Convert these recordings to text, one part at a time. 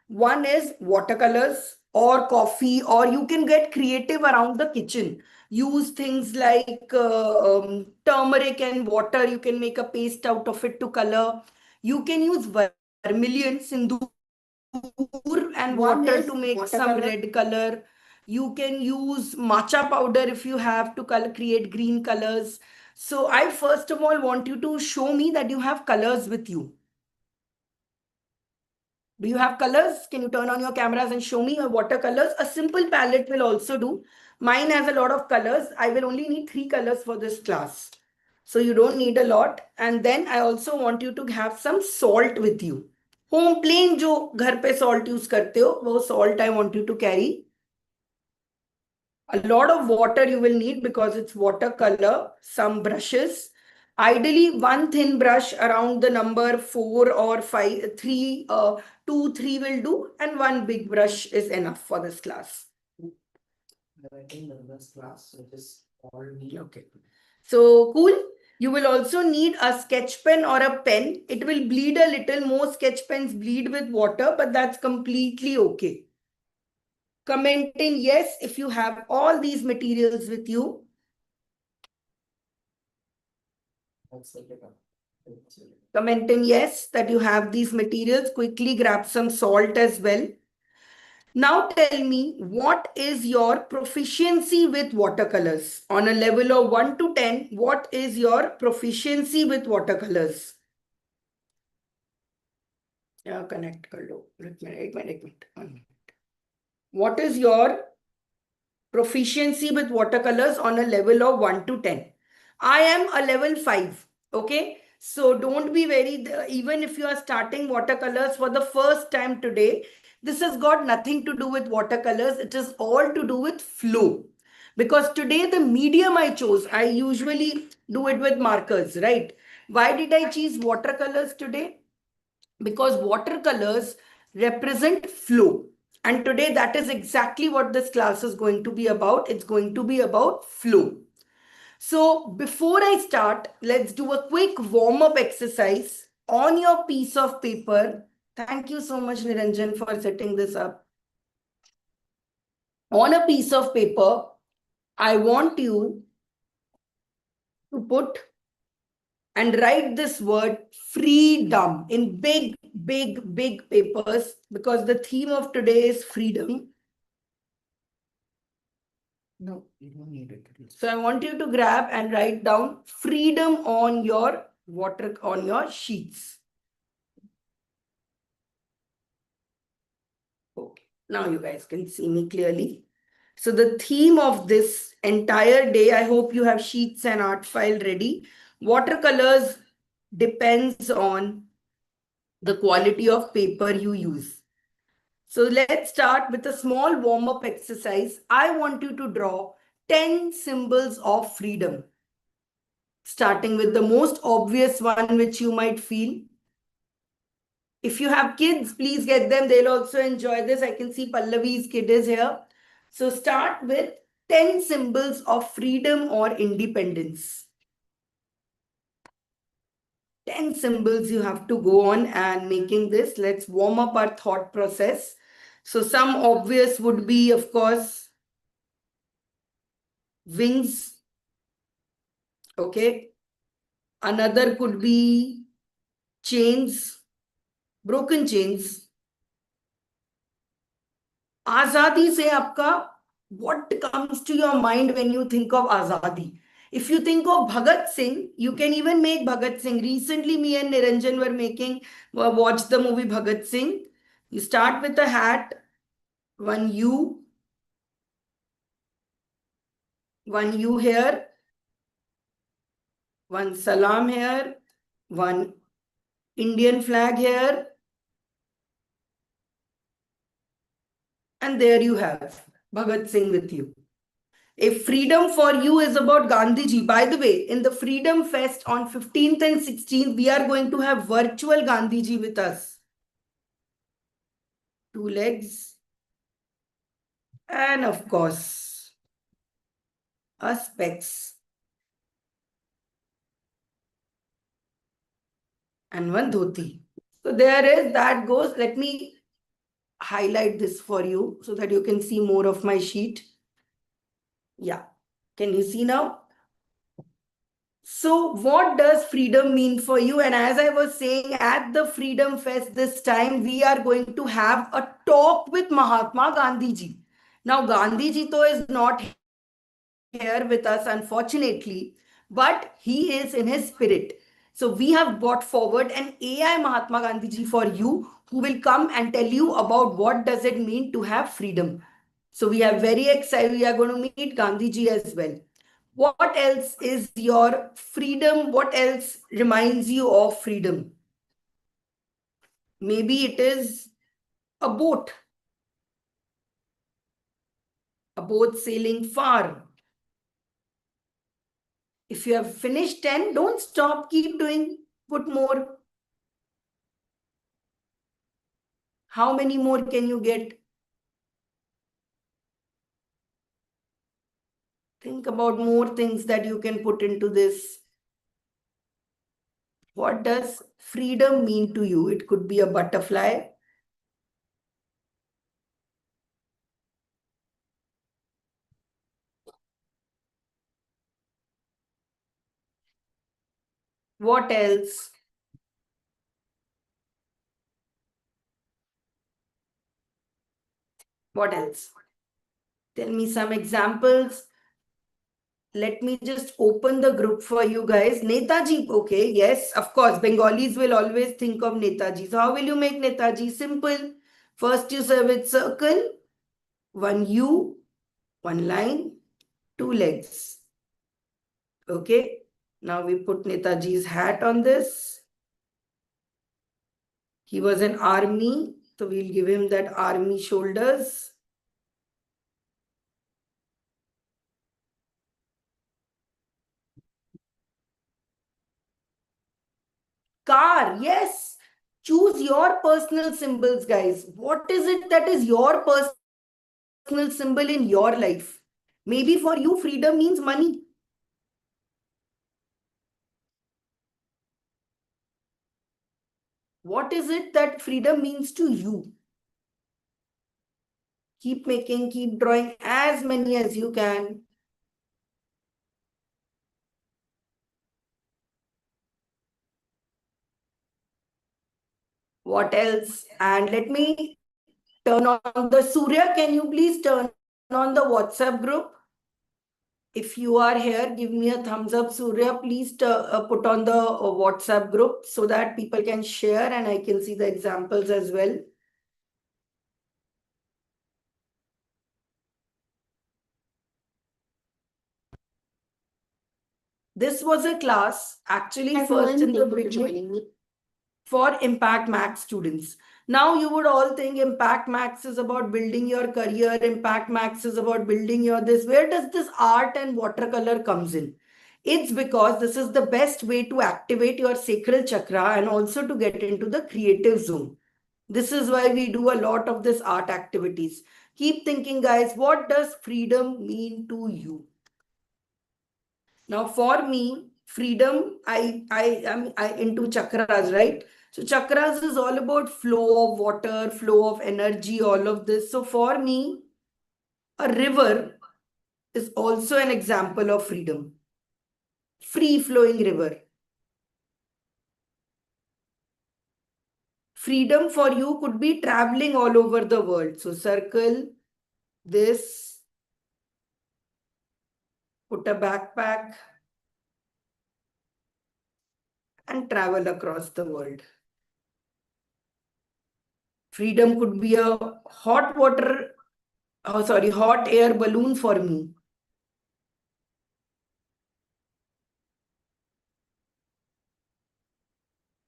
One is watercolors or coffee, or you can get creative around the kitchen. Use things like turmeric and water. You can make a paste out of it to color. You can use vermilion, sindoor, and water to make some red color. You can use matcha powder if you have to color, create green colors. So I first of all want you to show me that you have colors with you. Do you have colors? Can you turn on your cameras and show me your watercolors? A simple palette will also do. Mine has a lot of colors. I will only need 3 colors for this class. So you don't need a lot. And then I also want you to have some salt with you. Home plain जो घर पे salt use करते हो, वो salt I want you to carry. A lot of water you will need because it's watercolor, some brushes. Ideally, one thin brush around the number 4 or 5, 3, 2, 3 will do, and one big brush is enough for this class. Okay. So, cool. You will also need a sketch pen or a pen. It will bleed a little. Most sketch pens bleed with water, but that's completely okay. Comment in yes if you have all these materials with you. Comment in yes that you have these materials. Quickly grab some salt as well. Now tell me, what is your proficiency with watercolors? On a level of 1 to 10, what is your proficiency with watercolors? Yeah, connect kar lo. One minute. What is your proficiency with watercolors on a level of 1 to 10? I am a level 5. Okay. So don't be very, even if you are starting watercolors for the first time today, this has got nothing to do with watercolors. It is all to do with flow. Because today the medium I chose, I usually do it with markers, right? Why did I choose watercolors today? Because watercolors represent flow. And today that is exactly what this class is going to be about. It's going to be about flow. So before I start, let's do a quick warm-up exercise on your piece of paper. Thank you so much, Niranjan, for setting this up. On a piece of paper, I want you to put and write this word freedom in big, big, big papers, because the theme of today is freedom. No, you don't need it. So I want you to grab and write down freedom on your on your sheets. Okay, now you guys can see me clearly. So the theme of this entire day, I hope you have sheets and art file ready. Watercolors depends on the quality of paper you use. So let's start with a small warm-up exercise. I want you to draw 10 symbols of freedom, starting with the most obvious one, which you might feel. If you have kids, please get them. They'll also enjoy this. I can see Pallavi's kid is here. So start with 10 symbols of freedom or independence. 10 symbols you have to go on and making this. Let's warm up our thought process. So some obvious would be, of course, wings. Okay. Another could be chains, broken chains. Azadi se aapka, what comes to your mind when you think of Azadi? If you think of Bhagat Singh, you can even make Bhagat Singh. Recently, me and Niranjan watched the movie Bhagat Singh. You start with a hat, one U here, one salam here, one Indian flag here, and there you have Bhagat Singh with you. If freedom for you is about Gandhiji, by the way, in the Freedom Fest on 15th and 16th, we are going to have virtual Gandhiji with us. 2 legs. And of course, a specs. And one dhoti. So there is, that goes. Let me highlight this for you so that you can see more of my sheet. Yeah. Can you see now? So what does freedom mean for you? And as I was saying, at the Freedom Fest this time, we are going to have a talk with Mahatma Gandhi ji. Now, Gandhi ji though is not here with us, unfortunately, but he is in his spirit. So we have brought forward an AI Mahatma Gandhi ji for you, who will come and tell you about what does it mean to have freedom. So we are very excited. We are going to meet Gandhi ji as well. What else is your freedom? What else reminds you of freedom? Maybe it is a boat sailing far. If you have finished 10, don't stop, keep doing, put more. How many more can you get? Think about more things that you can put into this. What does freedom mean to you? It could be a butterfly. What else? What else? Tell me some examples. Let me just open the group for you guys. Netaji, okay, yes, of course, Bengalis will always think of Netaji. So how will you make Netaji? Simple. First you serve it circle, one U, one line, two legs. Okay, now we put Netaji's hat on this. He was an army, so we'll give him that army shoulders. Car, yes. Choose your personal symbols, guys. What is it that is your personal symbol in your life? Maybe for you, freedom means money. What is it that freedom means to you? Keep making, keep drawing as many as you can. What else? And let me turn on the Surya. Can you please turn on the WhatsApp group? If you are here, give me a thumbs up. Surya, please put on the WhatsApp group so that people can share and I can see the examples as well. This was a class actually first in the beginning for Impact Max students. Now you would all think Impact Max is about building your career. Impact Max is about building your this. Where does this art and watercolor comes in? It's because this is the best way to activate your sacral chakra and also to get into the creative zone. This is why we do a lot of this art activities. Keep thinking, guys, what does freedom mean to you? Now, for me, freedom, I am into chakras, right? So chakras is all about flow of water, flow of energy, all of this. So for me, a river is also an example of freedom. Free flowing river. Freedom for you could be traveling all over the world. So circle this, put a backpack and travel across the world. Freedom could be a hot air balloon for me.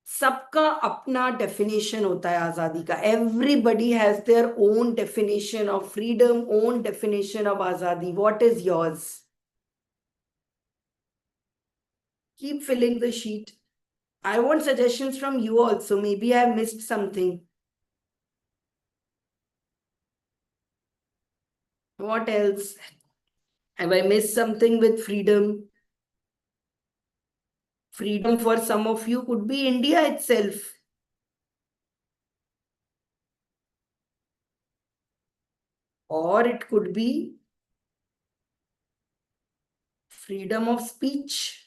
सबका अपना definition होता है आजादी का. Everybody has their own definition of freedom, own definition of आजादी. What is yours? Keep filling the sheet. I want suggestions from you also. Maybe I missed something. What else? Have I missed something with freedom? Freedom for some of you could be India itself. or it could be freedom of speech.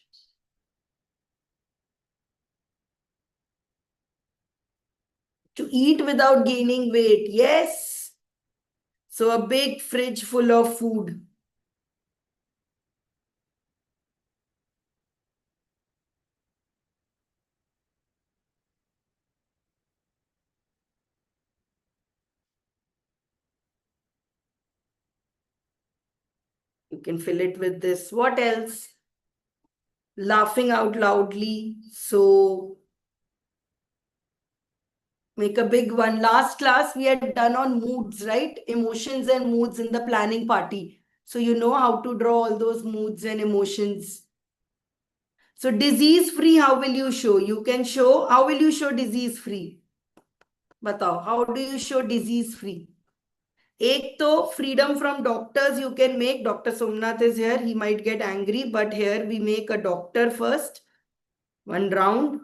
To eat without gaining weight. Yes. So a big fridge full of food. You can fill it with this. What else? Laughing out loudly. So make a big one. Last class we had done on moods, right? Emotions and moods in the planning party. So you know how to draw all those moods and emotions. So disease free, how will you show? You can show, how will you show disease free? Batao, how do you show disease free? एक तो freedom from doctors you can make. Dr. Somnath is here. He might get angry, but here we make a doctor first. One round.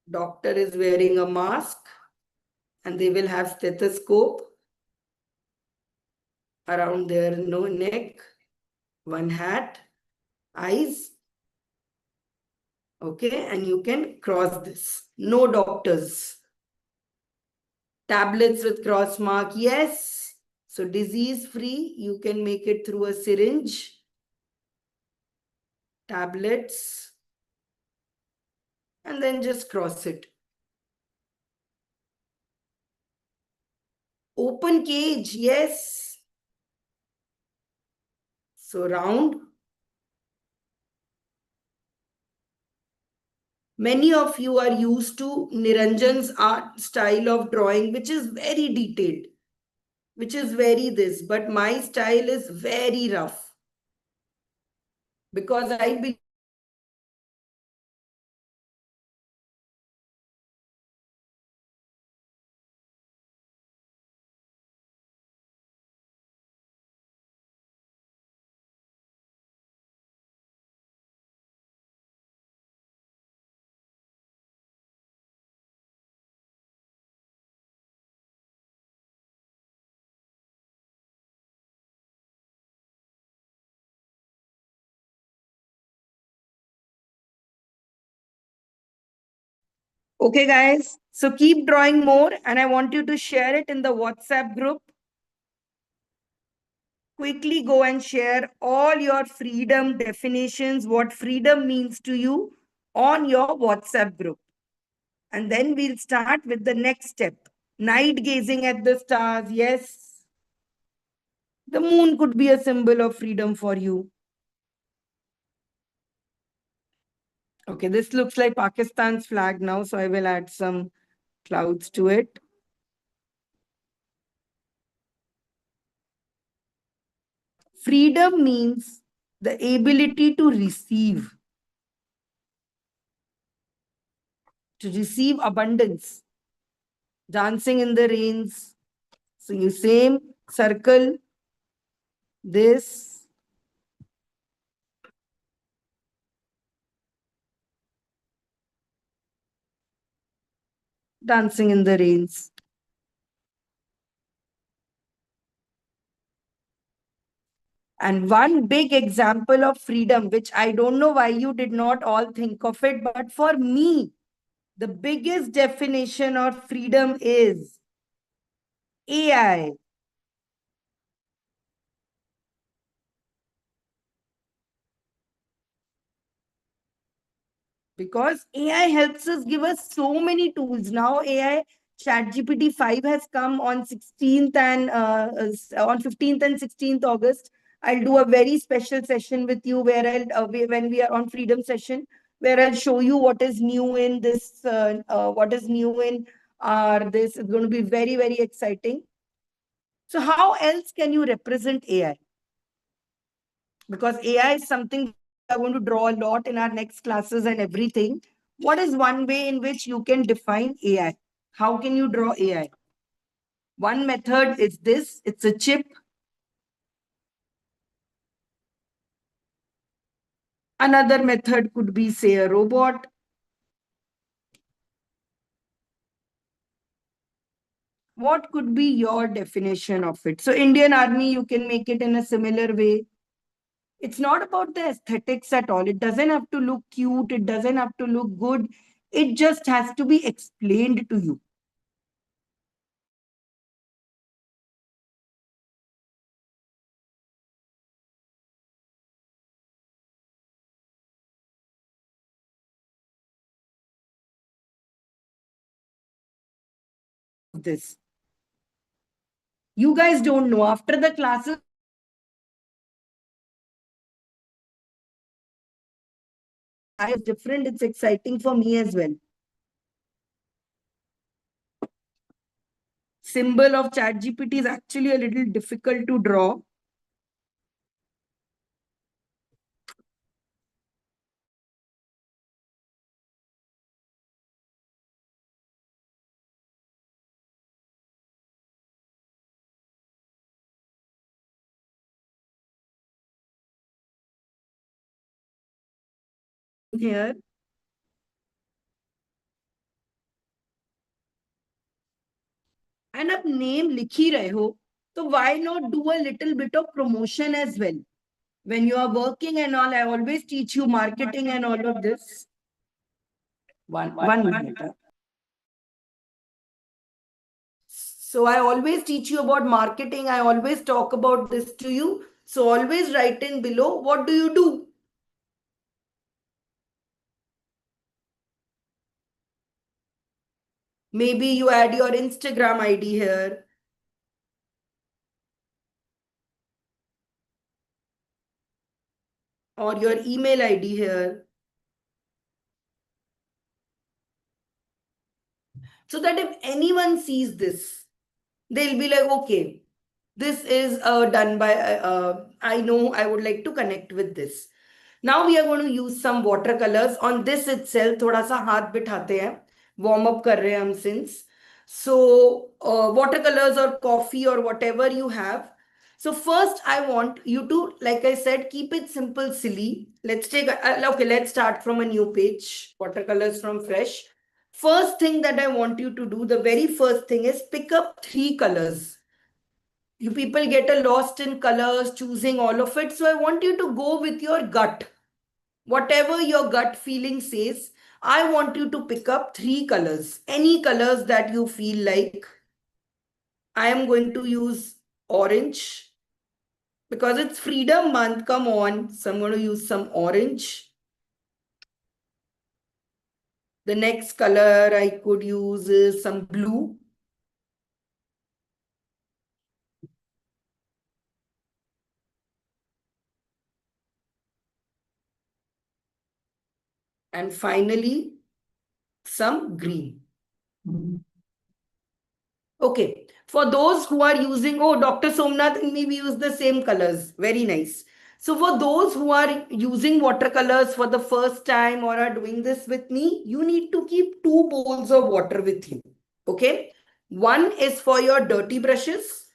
Doctor is wearing a mask and they will have stethoscope around their neck. One hat, eyes. Okay, and you can cross this. No doctors. Tablets with cross mark, yes. So disease free, you can make it through a syringe. Tablets. And then just cross it. Open cage, yes. So round. Many of you are used to Niranjan's art style of drawing, which is very detailed, which is very this, but my style is very rough because I believe. Okay, guys. So keep drawing more and I want you to share it in the WhatsApp group. Quickly go and share all your freedom definitions, what freedom means to you on your WhatsApp group. And then we'll start with the next step. Night gazing at the stars. Yes. The moon could be a symbol of freedom for you. Okay, this looks like Pakistan's flag now, so I will add some clouds to it. Freedom means the ability to receive abundance. Dancing in the rains. So you same circle this. Dancing in the rains. And one big example of freedom, which I don't know why you did not all think of it, but for me, the biggest definition of freedom is AI. Because AI helps us give us so many tools. Now AI ChatGPT 5 has come on 16th and on 15th and 16th August. I'll do a very special session with you where when we are on freedom session, where I'll show you what is new in this, what is new in this is going to be very, very exciting. So how else can you represent AI? Because AI is something we are going to draw a lot in our next classes and everything. What is one way in which you can define AI? How can you draw AI? One method is this, it's a chip. Another method could be, say, a robot. Another method could be, say, a robot. What could be your definition of it? So Indian Army, you can make it in a similar way. It's not about the aesthetics at all. It doesn't have to look cute. It doesn't have to look good. It just has to be explained to you. This. You guys don't know. After the classes, it's different. It's exciting for me as well. Symbol of ChatGPT is actually a little difficult to draw. Here. And अब name लिख ही रहे हो, so why not do a little bit of promotion as well? When you are working and all, I always teach you marketing and all of this. One minute. So I always teach you about marketing. I always talk about this to you. So always write in below, what do you do? Maybe you add your Instagram ID here. Or your email ID here. So that if anyone sees this, they'll be like, okay, this is done by, I know I would like to connect with this. Now we are going to use some watercolors on this itself. थोड़ा सा हाथ बिठाते हैं. Warm up कर रहे हैं हम since. So watercolors or coffee or whatever you have. So first I want you to, like I said, keep it simple, silly. Let's take, okay, let's start from a new page. Watercolors from fresh. First thing that I want you to do, the very first thing is pick up 3 colors. You people get a lost in colors, choosing all of it. So I want you to go with your gut. Whatever your gut feeling says, I want you to pick up 3 colors. Any colors that you feel like. I am going to use orange because it's Freedom Month. Come on. So I'm going to use some orange. The next color I could use is some blue. And finally, some green. Okay. For those who are using, oh, Dr. Somnath and me, we use the same colors. Very nice. So for those who are using watercolors for the first time or are doing this with me, you need to keep 2 bowls of water with you. Okay. One is for your dirty brushes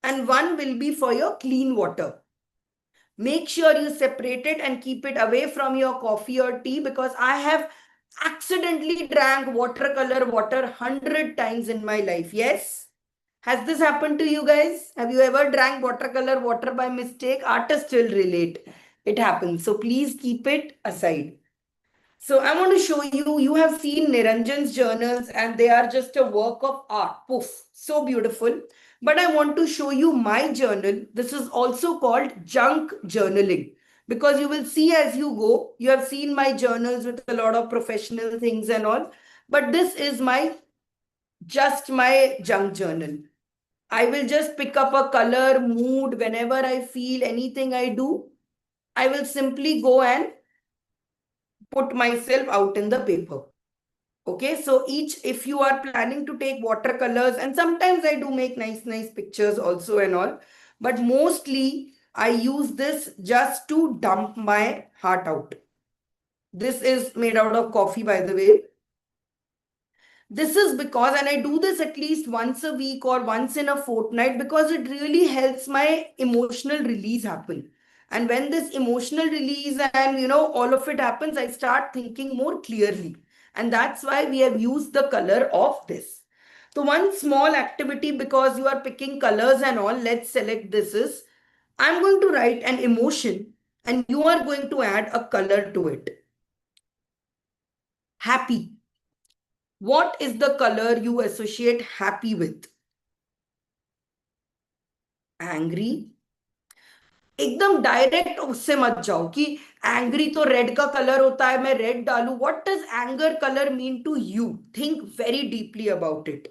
and one will be for your clean water. Make sure you separate it and keep it away from your coffee or tea because I have accidentally drank watercolor water 100 times in my life. Yes? Has this happened to you guys? Have you ever drank watercolor water by mistake? Artists will relate. It happens. So please keep it aside. So I want to show you, you have seen Niranjan's journals and they are just a work of art. Poof, so beautiful. But I want to show you my journal. This is also called junk journaling because you will see as you go, you have seen my journals with a lot of professional things and all. But this is just my junk journal. I will just pick up a color, mood, whenever I feel anything I do, I will simply go and put myself out in the paper. Okay, so if you are planning to take watercolors, and sometimes I do make nice pictures also and all, but mostly I use this just to dump my heart out. This is made out of coffee, by the way. This is because, and I do this at least once a week or once in a fortnight because it really helps my emotional release happen. And when this emotional release and all of it happens, I start thinking more clearly. And that's why we have used the color of this. So one small activity, because you are picking colors and all, let's select this is, I'm going to write an emotion and you are going to add a color to it. Happy. What is the color you associate happy with? Angry. एकदम direct उससे मत जाओ कि angry तो red का colour होता है, मैं रेड डालू. What does anger colour mean to you? Think very deeply about it.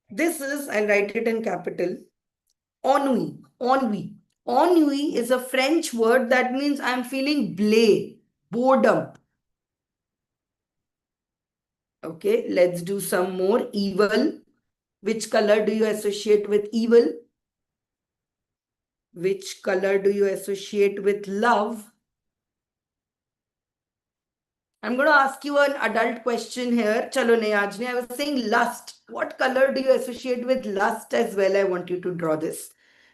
This is, I'll write it in capital, ennui. Ennui. Ennui is a French word that means I'm feeling blé, boredom. Okay, let's do some more. Evil. Which color do you associate with evil? Which color do you associate with love? I'm going to ask you an adult question here. Chalo Nayajne, I was saying lust. What color do you associate with lust as well? I want you to draw this.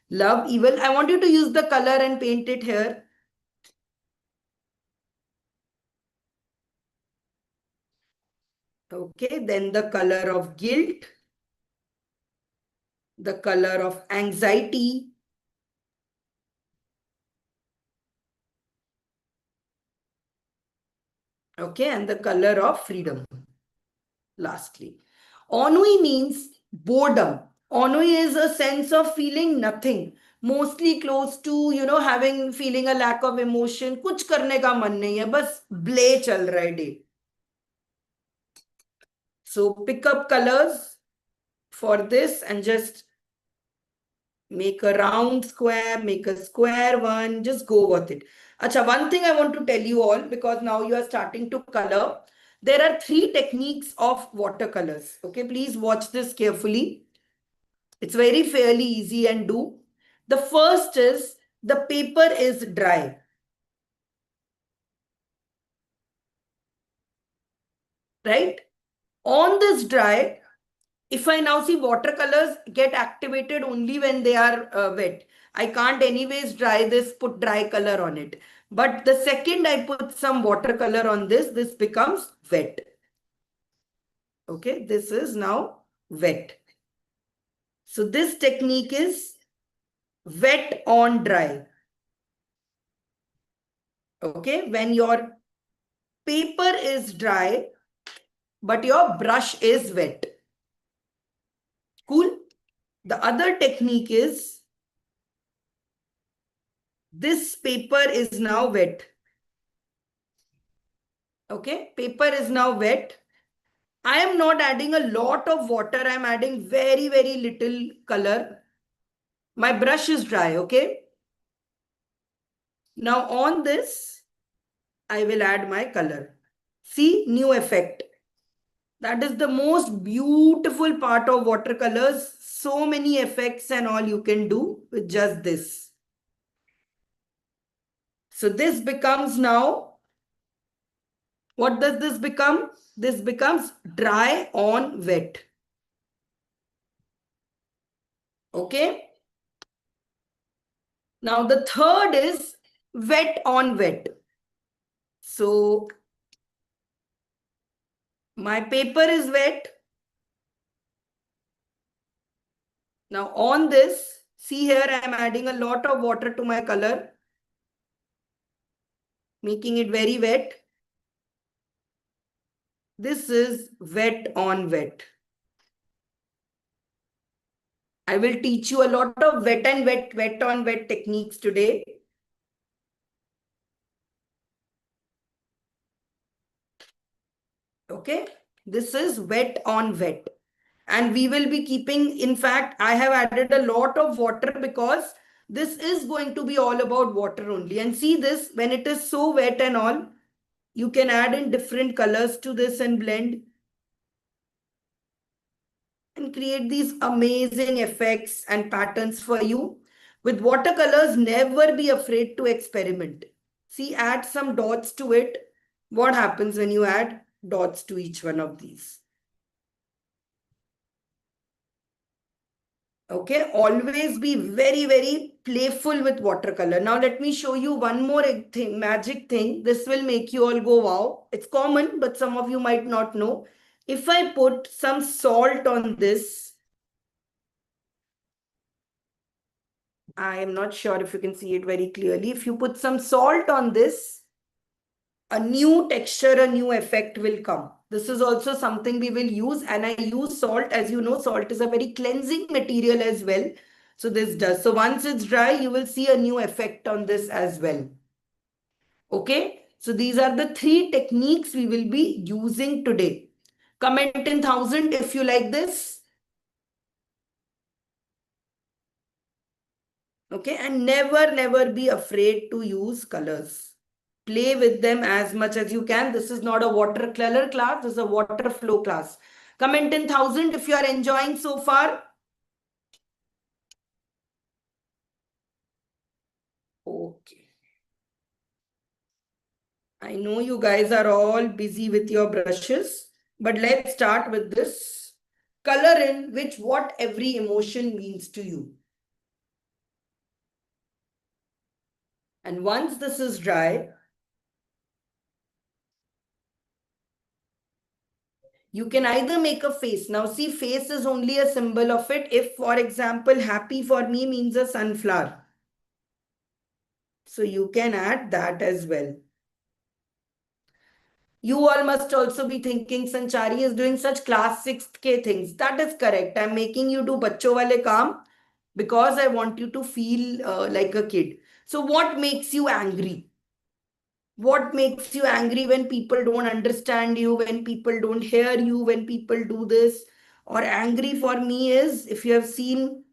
Love, evil. I want you to use the color and paint it here. Okay, then the color of guilt, the color of anxiety, okay, and the color of freedom. Lastly, ennui means boredom. Ennui is a sense of feeling nothing, mostly close to, having feeling a lack of emotion. कुछ करने का मन नहीं है, बस ब्ले चल रहा है day. So pick up colors for this and just make a round square, make a square one, just go with it. Acha, one thing I want to tell you all, because now you are starting to color. There are 3 techniques of watercolors. Okay, please watch this carefully. It's very fairly easy and do. The first is the paper is dry. Right? On this dry, if I now see watercolors get activated only when they are wet. I can't anyways dry this, put dry color on it. But the second I put some watercolor on this becomes wet. Okay, this is now wet. So this technique is wet on dry. Okay, when your paper is dry, but your brush is wet. Cool. The other technique is this paper is now wet. Okay, paper is now wet. I am not adding a lot of water. I am adding very, very little color. My brush is dry. Okay. Now on this, I will add my color. See, new effect. That is the most beautiful part of watercolors. So many effects and all you can do with just this. So this becomes now, what does this become? This becomes dry on wet. Okay. Now the third is wet on wet. So my paper is wet. Now on this, see here I am adding a lot of water to my color, making it very wet. This is wet on wet. I will teach you a lot of wet and wet, wet on wet techniques today. Okay, this is wet on wet. And we will be keeping, in fact, I have added a lot of water because this is going to be all about water only. And see this, when it is so wet and all, you can add in different colors to this and blend and create these amazing effects and patterns for you. With watercolors, never be afraid to experiment. See, add some dots to it. What happens when you add dots to each one of these? Okay, always be very, very playful with watercolor. Now, let me show you one more thing, magic thing. This will make you all go wow. It's common, but some of you might not know. If I put some salt on this, I am not sure if you can see it very clearly. If you put some salt on this, a new texture, a new effect will come. This is also something we will use, and I use salt. As you know, salt is a very cleansing material as well. So this does. So once it's dry, you will see a new effect on this as well. Okay. So these are the three techniques we will be using today. Comment in 1000 if you like this. Okay. And never, never be afraid to use colors. Play with them as much as you can. This is not a watercolor class, this is a water flow class. Comment in 1000 if you are enjoying so far. Okay. I know you guys are all busy with your brushes, but let's start with this. Color in which what every emotion means to you. And once this is dry, you can either make a face. Now see, face is only a symbol of it. If, for example, happy for me means a sunflower. So you can add that as well. You all must also be thinking, Sanchari is doing such class 6th things. That is correct. I'm making you do bachcho wale kaam because I want you to feel like a kid. So what makes you angry? What makes you angry when people don't understand you, when people don't hear you, when people do this? Or angry for me is, if you have seen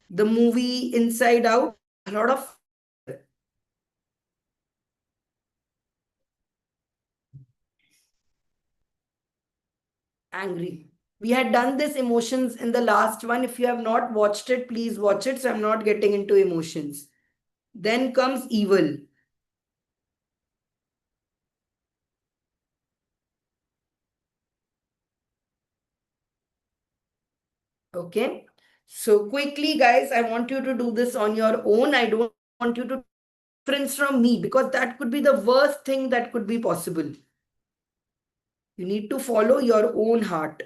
the movie Inside Out, a lot of angry. We had done this emotions in the last one. If you have not watched it, please watch it. So I'm not getting into emotions. Then comes evil. Okay. So quickly, guys, I want you to do this on your own. I don't want you to difference from me because that could be the worst thing that could be possible. You need to follow your own heart.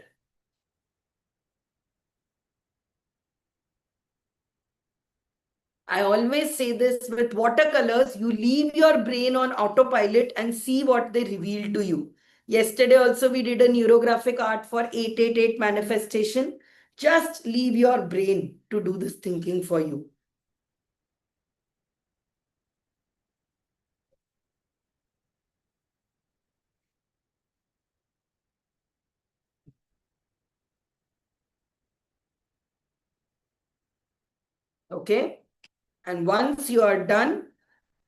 I always say this with watercolors, you leave your brain on autopilot and see what they reveal to you. Yesterday also we did a neurographic art for 888 manifestation. Just leave your brain to do this thinking for you. Okay? And once you are done,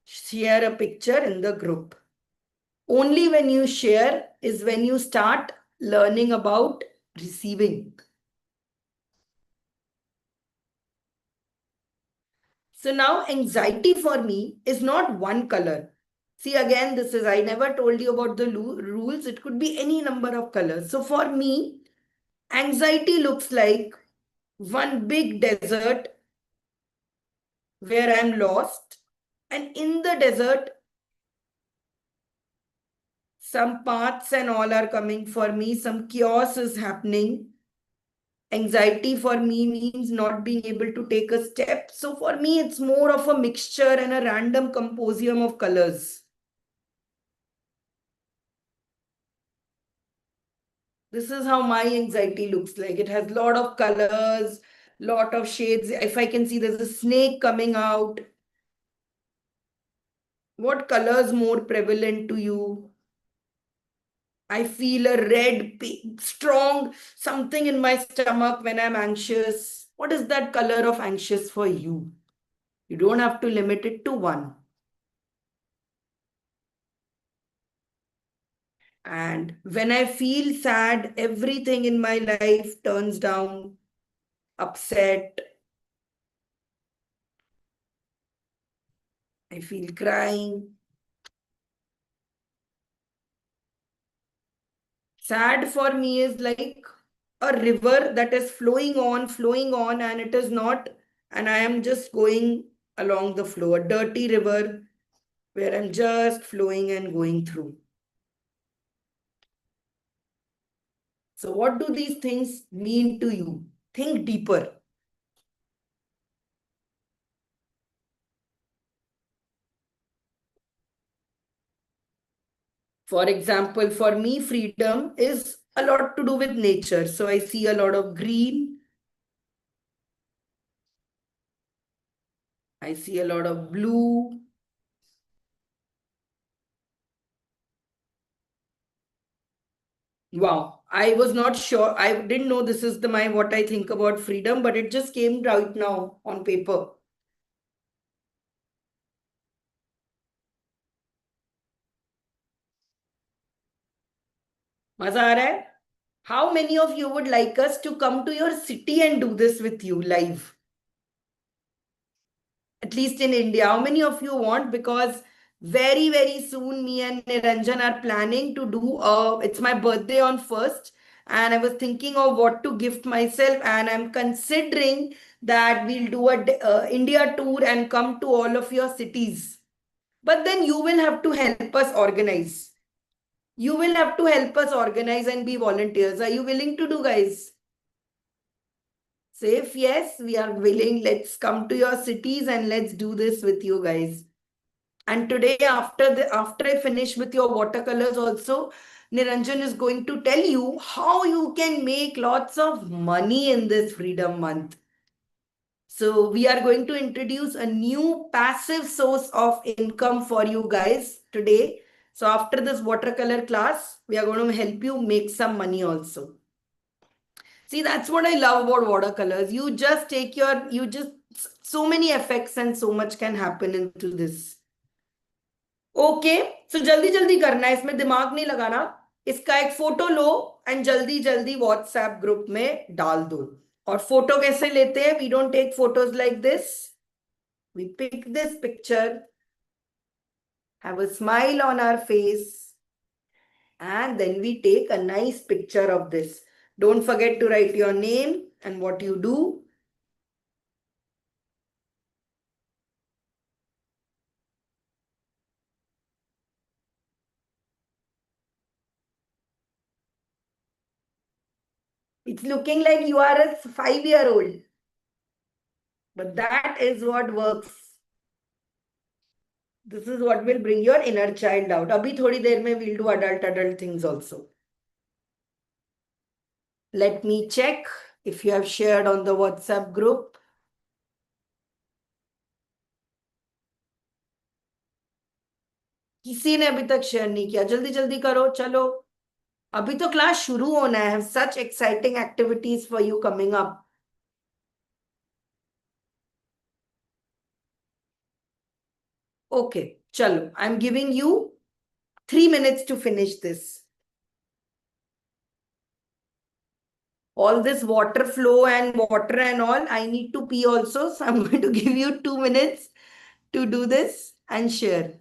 share a picture in the group. Only when you share is when you start learning about receiving. So now anxiety for me is not one color. See, again, this is, I never told you about the rules. It could be any number of colors. So for me, anxiety looks like one big desert where I'm lost. And in the desert, some paths and all are coming for me. Some chaos is happening. Anxiety for me means not being able to take a step. So for me, it's more of a mixture and a random composium of colors. This is how my anxiety looks like. It has lot of colors, lot of shades. If I can see there's a snake coming out. What colors more prevalent to you? I feel a red, strong something in my stomach when I'm anxious. What is that color of anxious for you? You don't have to limit it to one. And when I feel sad, everything in my life turns down, upset. I feel crying. Sad for me is like a river that is flowing on, and it is not, and I am just going along the flow, a dirty river where I'm just flowing and going through. So, what do these things mean to you? Think deeper. For example, for me, freedom is a lot to do with nature. So, I see a lot of green, I see a lot of blue. Wow, I was not sure. I didn't know this is the my what I think about freedom, but it just came right now on paper. मजा आ रहा है? How many of you would like us to come to your city and do this with you live? At least in India. How many of you want? Because very, very soon, me and Niranjan are planning to do, it's my birthday on 1st, and I was thinking of what to gift myself, and I'm considering that we'll do a India tour and come to all of your cities. But then you will have to help us organize. You will have to help us organize and be volunteers. Are you willing to do, guys? Say if yes, we are willing. Let's come to your cities and let's do this with you guys. And today, after I finish with your watercolors also, Niranjan is going to tell you how you can make lots of money in this Freedom Month. So we are going to introduce a new passive source of income for you guys today. So after this watercolor class, we are going to help you make some money also. See, that's what I love about watercolors. You just, so many effects and so much can happen into this. Okay, so जल्दी जल्दी करना है, इसमें दिमाग नहीं लगाना. इसका एक फोटो लो एंड जल्दी जल्दी व्हाट्सएप ग्रुप में डाल दो. और फोटो कैसे लेते हैं? We don't take photos like this. We pick this picture, have a smile on our face, and then we take a nice picture of this. Don't forget to write your name and what you do. It's looking like you are a 5-year-old, but that is what works. This is what will bring your inner child out. Abhi thodi der mein we'll do adult things also. Let me check if you have shared on the WhatsApp group. किसी ने अभी तक share नहीं किया. जल्दी जल्दी करो, चलो. अभी तो क्लास शुरू होना है. Such exciting activities for you coming up. Okay, chalo. I'm giving you 3 minutes to finish this. All this water flow and water and all, I need to pee also. So I'm going to give you 2 minutes to do this and share.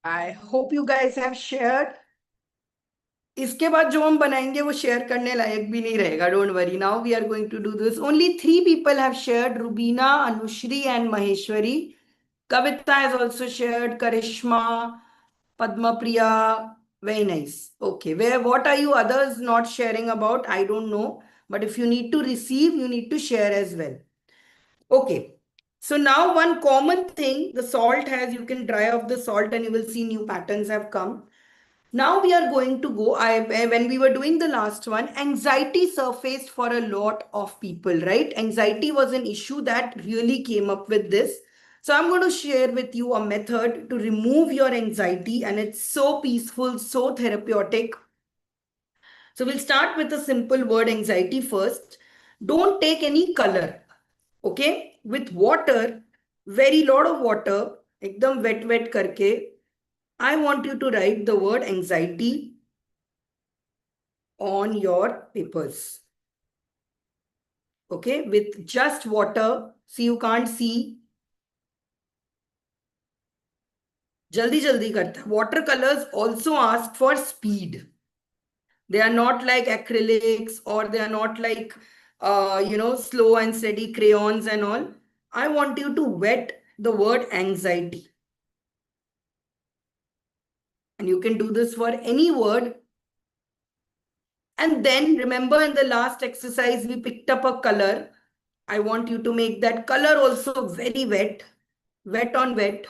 I hope you guys have shared. इसके बाद जो हम बनाएंगे वो share करने लायक भी नहीं रहेगा. Don't worry. Now we are going to do this. Only 3 people have shared: Rubina, Anushri, and Maheshwari. Kavita has also shared. Karishma, Padma Priya. Very nice. Okay, what are you others not sharing about? I don't know. But if you need to receive, you need to share as well. Okay. So now one common thing, the salt has, you can dry off the salt and you will see new patterns have come. Now we are going to go, when we were doing the last one, anxiety surfaced for a lot of people, right? Anxiety was an issue that really came up with this. So I'm going to share with you a method to remove your anxiety, and it's so peaceful, so therapeutic. So we'll start with the simple word anxiety first. Don't take any color. Okay, with water, very lot of water, एकदम wet wet करके, I want you to write the word anxiety on your papers. Okay, with just water. See, you can't see. Jaldi jaldi karta. Watercolors also ask for speed. They are not like acrylics, or they are not like, slow and steady crayons and all. I want you to wet the word anxiety. And you can do this for any word. And then remember, in the last exercise, we picked up a color. I want you to make that color also very wet, wet on wet.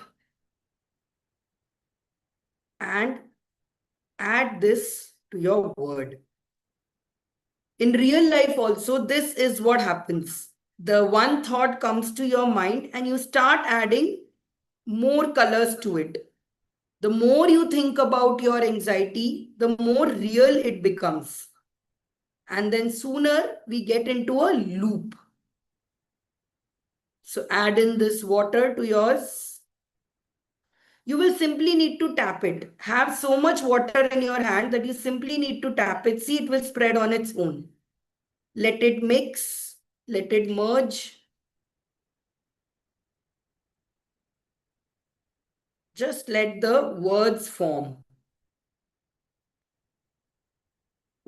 And add this to your word. In real life also, this is what happens. The one thought comes to your mind and you start adding more colors to it. The more you think about your anxiety, the more real it becomes. And then sooner we get into a loop. So add in this water to yours. You will simply need to tap it. Have so much water in your hand that you simply need to tap it. See, it will spread on its own. Let it mix. Let it merge. Just let the words form.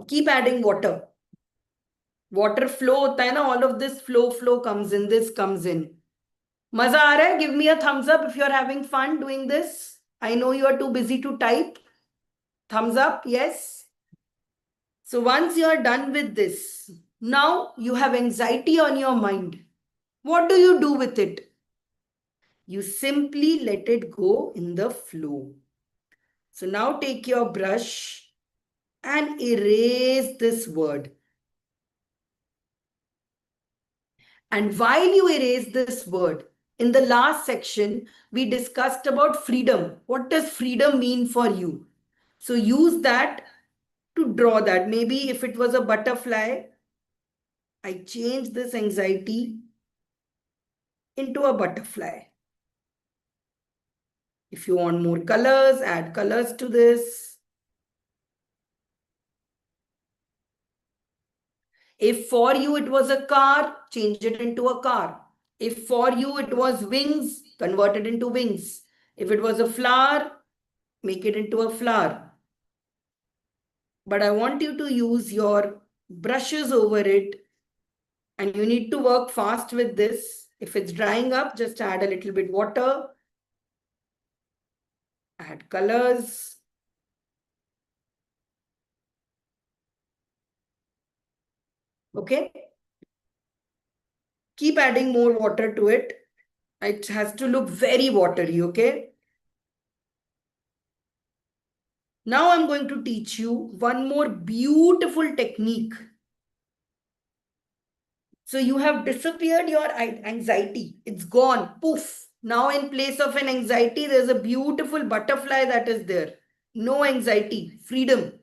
Keep adding water. Water flow hota hai na, all of this flow comes in, this comes in. Maza aa raha hai? Give me a thumbs up if you're having fun doing this. I know you are too busy to type. Thumbs up, yes. So once you are done with this, now you have anxiety on your mind. What do you do with it? You simply let it go in the flow. So now take your brush and erase this word. And while you erase this word, in the last section, we discussed about freedom. What does freedom mean for you? So use that to draw that. Maybe if it was a butterfly, I change this anxiety into a butterfly. If you want more colors, add colors to this. If for you it was a car, change it into a car. If for you it was wings, convert it into wings. If it was a flower, make it into a flower. But I want you to use your brushes over it, and you need to work fast with this. If it's drying up, just add a little bit water. Add colors. Okay. Keep adding more water to it. It has to look very watery, okay? Now I'm going to teach you one more beautiful technique. So you have disappeared your anxiety. It's gone. Poof. Now in place of an anxiety, there's a beautiful butterfly that is there. No anxiety. Freedom.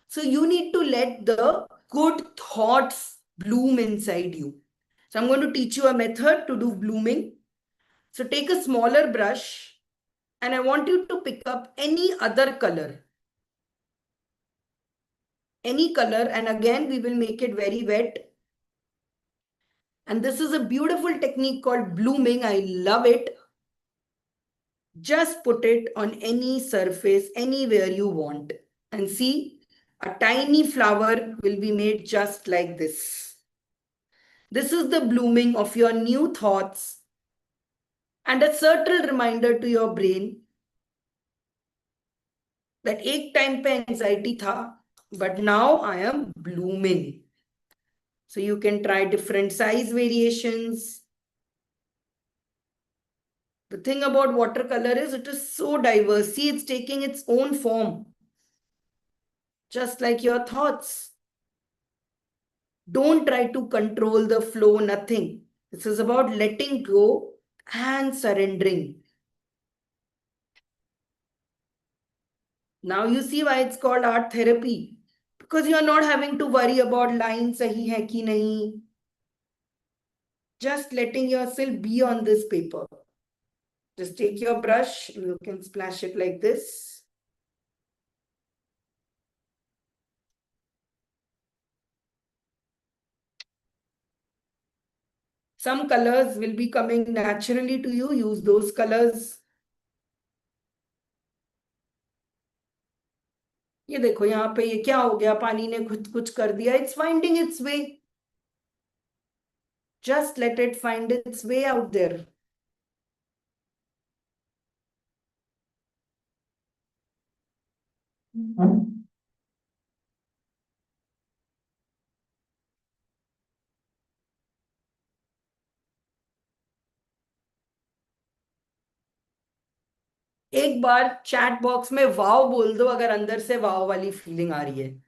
So you need to let the good thoughts bloom inside you. So I'm going to teach you a method to do blooming. So take a smaller brush and I want you to pick up any other color. Any color, and again we will make it very wet. And this is a beautiful technique called blooming. I love it. Just put it on any surface, anywhere you want. And see, a tiny flower will be made just like this. This is the blooming of your new thoughts and a subtle reminder to your brain that एक time पे anxiety था, but now I am blooming. So you can try different size variations. The thing about watercolor is it is so diverse. See, it's taking its own form, just like your thoughts. Don't try to control the flow, nothing. This is about letting go and surrendering. Now you see why it's called art therapy. Because you are not having to worry about lines sahi hai ki nahi. Just letting yourself be on this paper. Just take your brush and you can splash it like this. Some colors will be coming naturally to you. Use those colors. ये देखो यहाँ पे ये क्या हो गया, पानी ने खुद कुछ कर दिया. It's finding its way. Just let it find its way out there. एक बार चैट बॉक्स में वाव बोल दो अगर अंदर से वाव वाली फीलिंग आ रही है.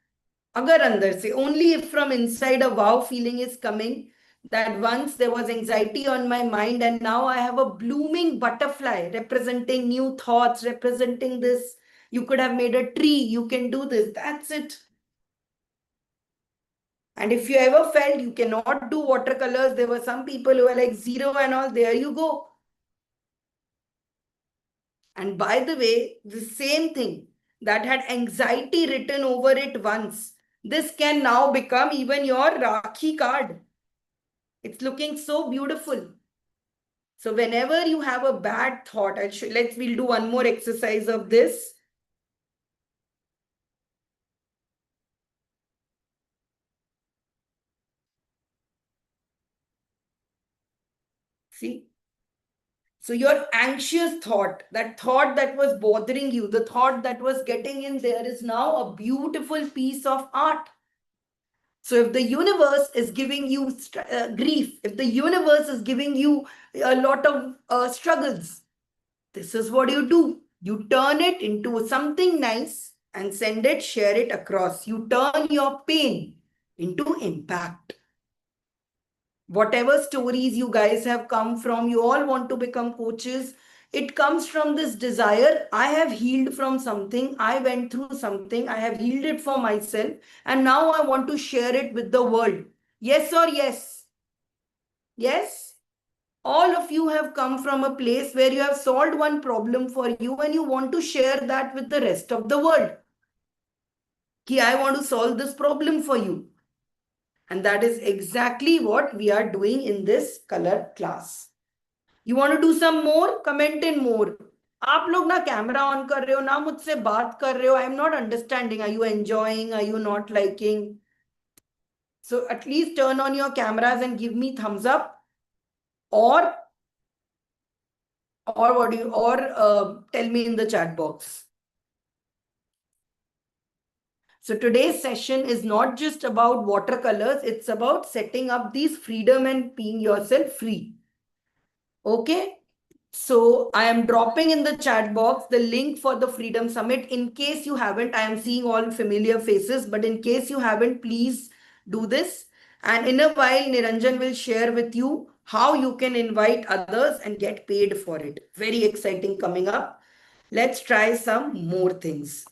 अगर अंदर से, only if from inside a wow feeling is coming, that once there was anxiety on my mind and now I have a blooming butterfly representing new thoughts, representing this. You could have made a tree, you can do this. That's it. And if you ever felt you cannot do watercolors, there were some people who were like zero and all, there you go. And by the way, the same thing that had anxiety written over it once, this can now become even your Rakhi card. It's looking so beautiful. So whenever you have a bad thought, we'll do one more exercise of this. See? So your anxious thought, that thought that was bothering you, the thought that was getting in there is now a beautiful piece of art. So if the universe is giving you grief, if the universe is giving you a lot of struggles, this is what you do. You turn it into something nice and send it, share it across. You turn your pain into impact. Whatever stories you guys have come from, you all want to become coaches. It comes from this desire. I have healed from something. I went through something. I have healed it for myself. And now I want to share it with the world. Yes or yes? Yes? All of you have come from a place where you have solved one problem for you and you want to share that with the rest of the world. Ki, I want to solve this problem for you. And that is exactly what we are doing in this color class. You want to do some more? Comment in more. आप लोग ना camera on कर रहे हो ना मुझसे बात कर रहे हो. I am not understanding. Are you enjoying? Are you not liking? So at least turn on your cameras and give me thumbs up, or tell me in the chat box. So today's session is not just about watercolors. It's about setting up these freedom and being yourself free. Okay. So I am dropping in the chat box the link for the Freedom Summit. In case you haven't, I am seeing all familiar faces, but in case you haven't, please do this. And in a while, Niranjan will share with you how you can invite others and get paid for it. Very exciting coming up. Let's try some more things.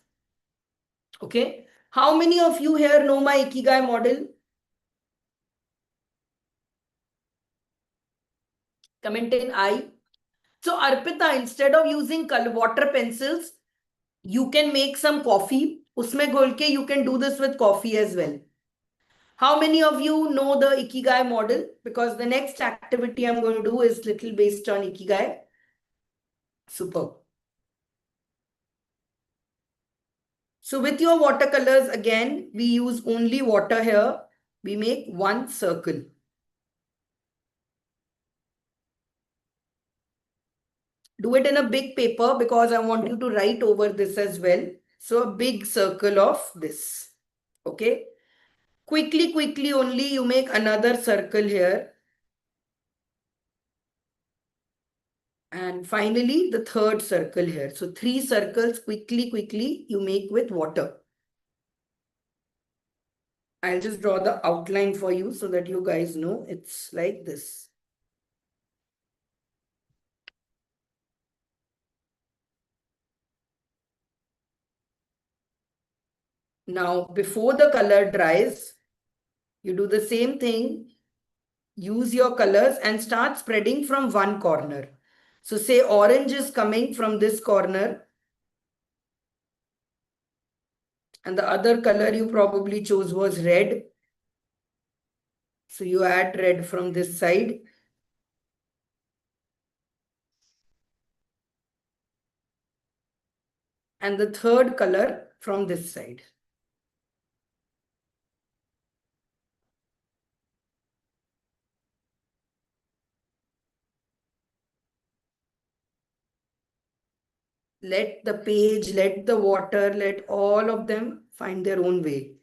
Okay. How many of you here know my Ikigai model? Comment in I. So Arpita, instead of using water pencils, you can make some coffee. Usme golke, you can do this with coffee as well. How many of you know the Ikigai model? Because the next activity I'm going to do is little based on Ikigai. Super. So with your watercolors, again, we use only water here. We make one circle. Do it in a big paper because I want you to write over this as well. So a big circle of this. Okay. Quickly only you make another circle here. And finally, the third circle here. So 3 circles quickly you make with water. I'll just draw the outline for you so that you guys know it's like this. Now, before the color dries, you do the same thing. Use your colors and start spreading from one corner. So say orange is coming from this corner and the other color you probably chose was red. So you add red from this side. And the third color from this side. Let the page, let the water, let all of them find their own way.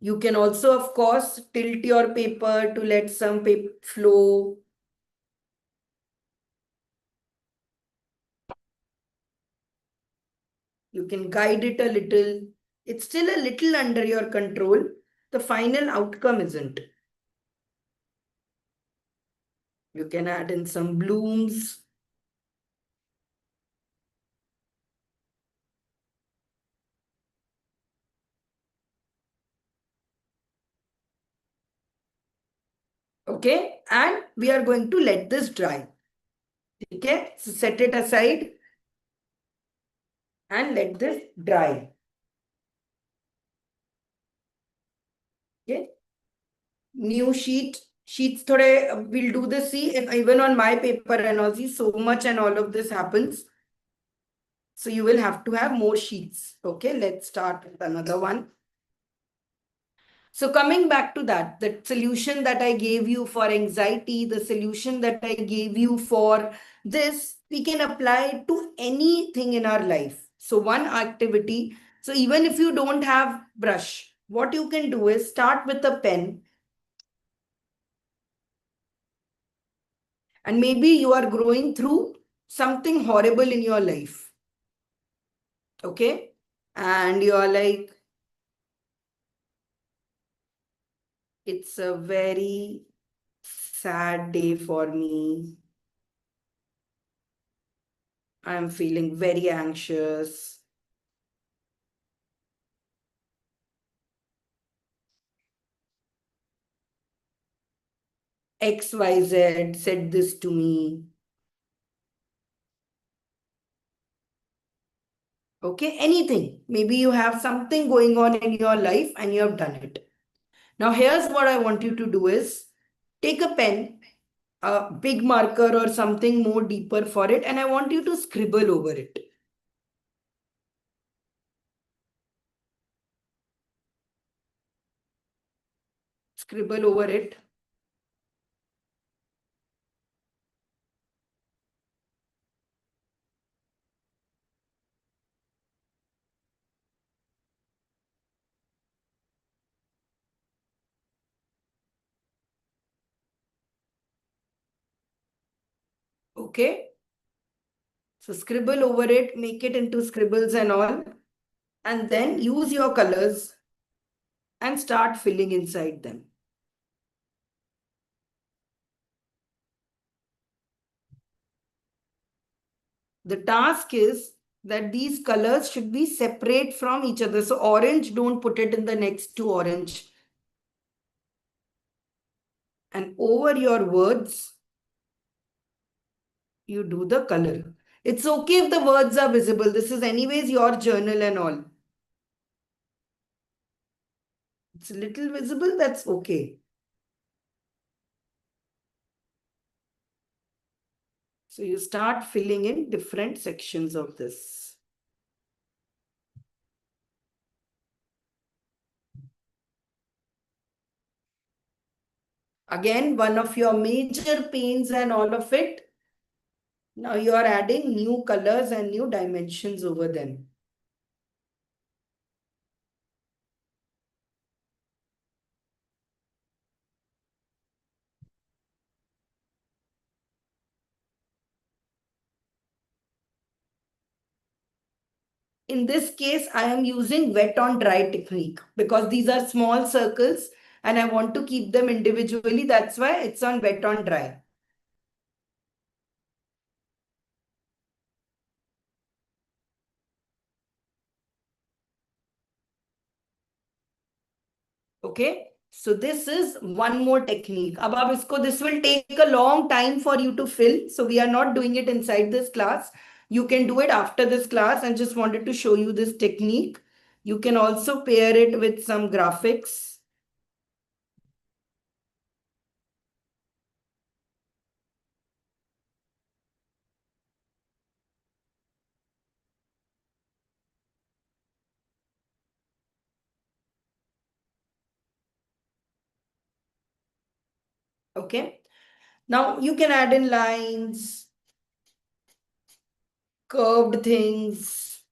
You can also, of course, tilt your paper to let some paper flow. You can guide it a little. It's still a little under your control. The final outcome isn't. You can add in some blooms. Okay, and we are going to let this dry. Okay, so set it aside and let this dry. Okay, new sheets thode we'll do this. See, even on my paper and all, see, so much and all of this happens. So you will have to have more sheets. Okay, let's start with another one. So coming back to that, the solution that I gave you for anxiety, the solution that I gave you for this, we can apply to anything in our life. So one activity, so even if you don't have brush, what you can do is start with a pen. And maybe you are going through something horrible in your life. Okay? And you are like, it's a very sad day for me. I'm feeling very anxious. XYZ said this to me. Okay, anything. Maybe you have something going on in your life and you have done it. Now, here's what I want you to do is take a pen, a big marker or something more deeper for it, and I want you to scribble over it. Scribble over it. Okay. So scribble over it, make it into scribbles and all, and then use your colors and start filling inside them. The task is that these colors should be separate from each other. So orange, don't put it in the next to orange. And over your words, you do the color. It's okay if the words are visible. This is anyways your journal and all. It's a little visible, that's okay. So you start filling in different sections of this. Again, one of your major pains and all of it. Now you are adding new colors and new dimensions over them. In this case, I am using wet on dry technique because these are small circles and I want to keep them individually. That's why it's on wet on dry. Okay. So this is one more technique. Ab aap isko, this will take a long time for you to fill. So we are not doing it inside this class. You can do it after this class and just wanted to show you this technique. You can also pair it with some graphics. Okay. Now you can add in lines, curved things.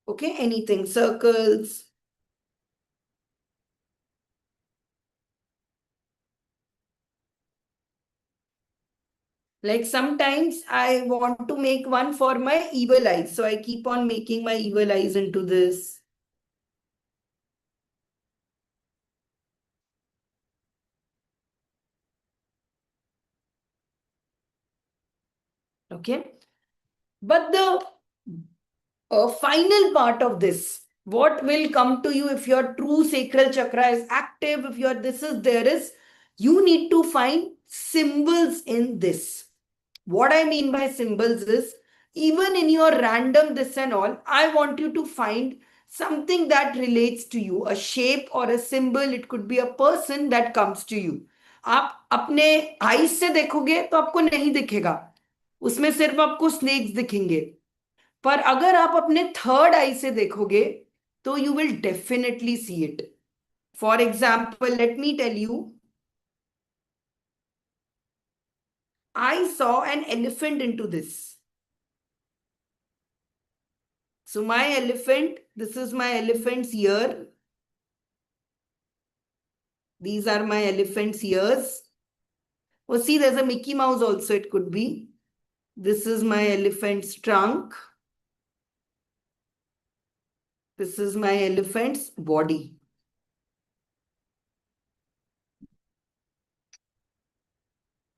Okay, anything, circles. Like sometimes I want to make one for my evil eyes. So I keep on making my evil eyes into this. Okay. But the final part of this, what will come to you if your true sacral chakra is active, if your this is there is, you need to find symbols in this. What I mean by symbols is, even in your random this and all, I want you to find something that relates to you, a shape or a symbol. It could be a person that comes to you. आप अपने eyes से देखोगे तो आपको नहीं दिखेगा, उसमें सिर्फ आपको स्नेक्स दिखेंगे. पर अगर आप अपने थर्ड आई से देखोगे तो you will definitely see it. For example, let me tell you, I saw an elephant into this. So my elephant, this is my elephant's ear. These are my elephant's ears. Oh, see, there's a Mickey Mouse also, it could be. This is my elephant's trunk. This is my elephant's body.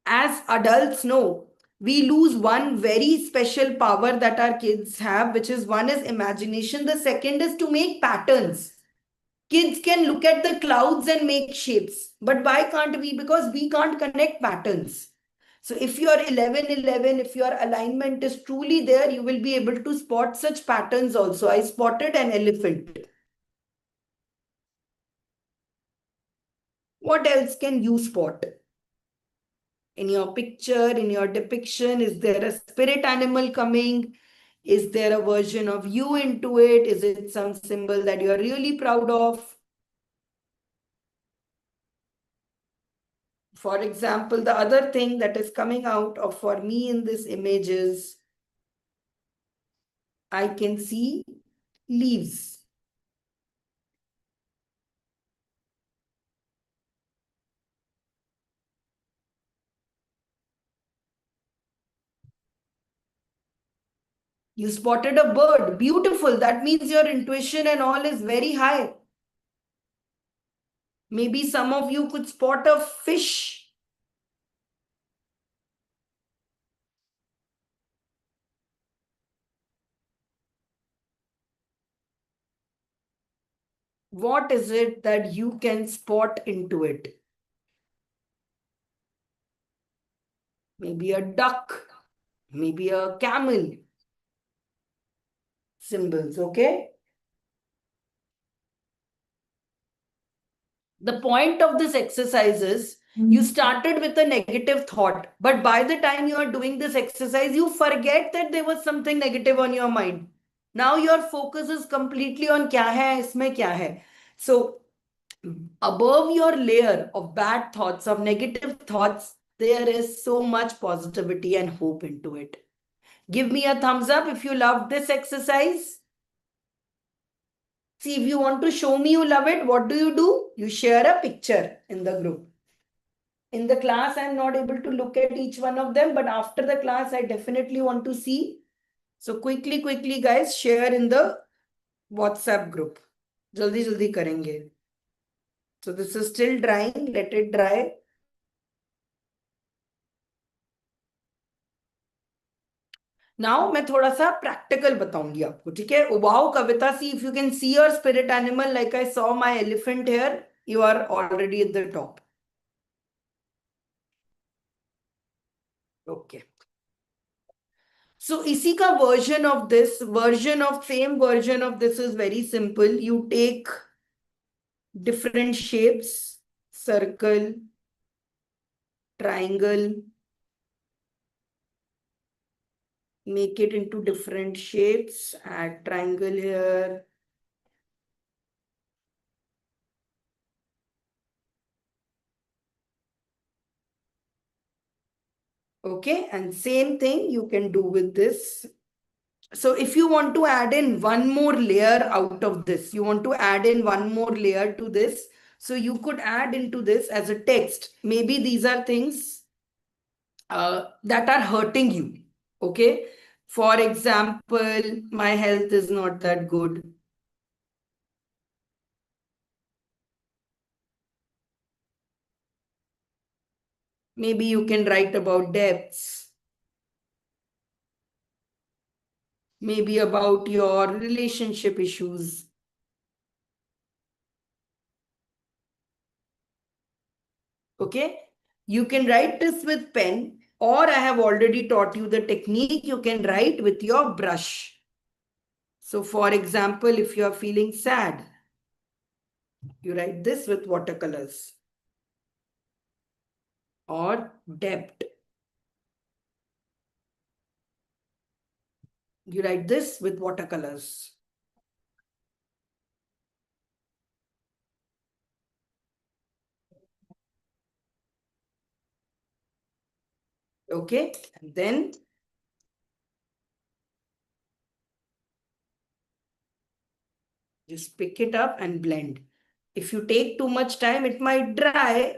As adults know, we lose one very special power that our kids have, which is one is imagination. The second is to make patterns. Kids can look at the clouds and make shapes. But why can't we? Because we can't connect patterns. So if your 11-11, if your alignment is truly there, you will be able to spot such patterns also. I spotted an elephant. What else can you spot? In your picture, in your depiction, is there a spirit animal coming? Is there a version of you into it? Is it some symbol that you are really proud of? For example, the other thing that is coming out of for me in this image is I can see leaves. You spotted a bird. Beautiful. That means your intuition and all is very high. Maybe some of you could spot a fish. What is it that you can spot into it? Maybe a duck, maybe a camel. Symbols, okay? The point of this exercise is you started with a negative thought, but by the time you are doing this exercise, you forget that there was something negative on your mind. Now your focus is completely on kya hai, isme kya hai. So above your layer of bad thoughts, of negative thoughts, there is so much positivity and hope into it. Give me a thumbs up if you loved this exercise. See, if you want to show me you love it, what do? You share a picture in the group. In the class, I'm not able to look at each one of them, but after the class, I definitely want to see. So quickly, guys, share in the WhatsApp group. Jaldi, jaldi karenge. So this is still drying. Let it dry. Now मैं थोड़ा सा practical बताऊंगी आपको, ठीक है? Wow Kavita, see if you can see your spirit animal like I saw my elephant here, you are already at the top. Okay, so इसी का version of this, same version of this is very simple. You take different shapes, circle, triangle, make it into different shapes, add triangle here, okay, and same thing you can do with this. So if you want to add in one more layer out of this, you want to add in one more layer to this, so you could add into this as a text. Maybe these are things that are hurting you, okay? For example, my health is not that good. Maybe you can write about debts. Maybe about your relationship issues. Okay, you can write this with pen, or I have already taught you the technique. You can write with your brush. So for example, if you are feeling sad, you write this with watercolors. Or debt, you write this with watercolors. Okay, and then just pick it up and blend. If you take too much time, it might dry,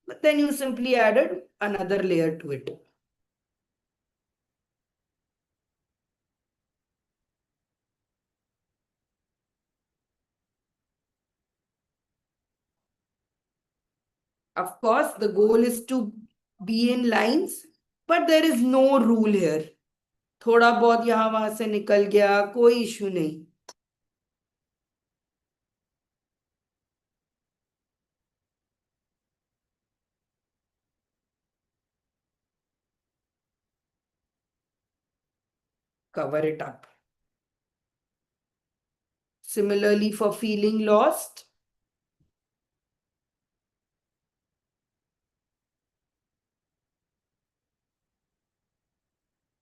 but then you simply added another layer to it. Of course, the goal is to be in lines, but there is no rule here. थोड़ा बहुत यहाँ वहां से निकल गया, कोई issue नहीं. Cover it up. Similarly, for feeling lost,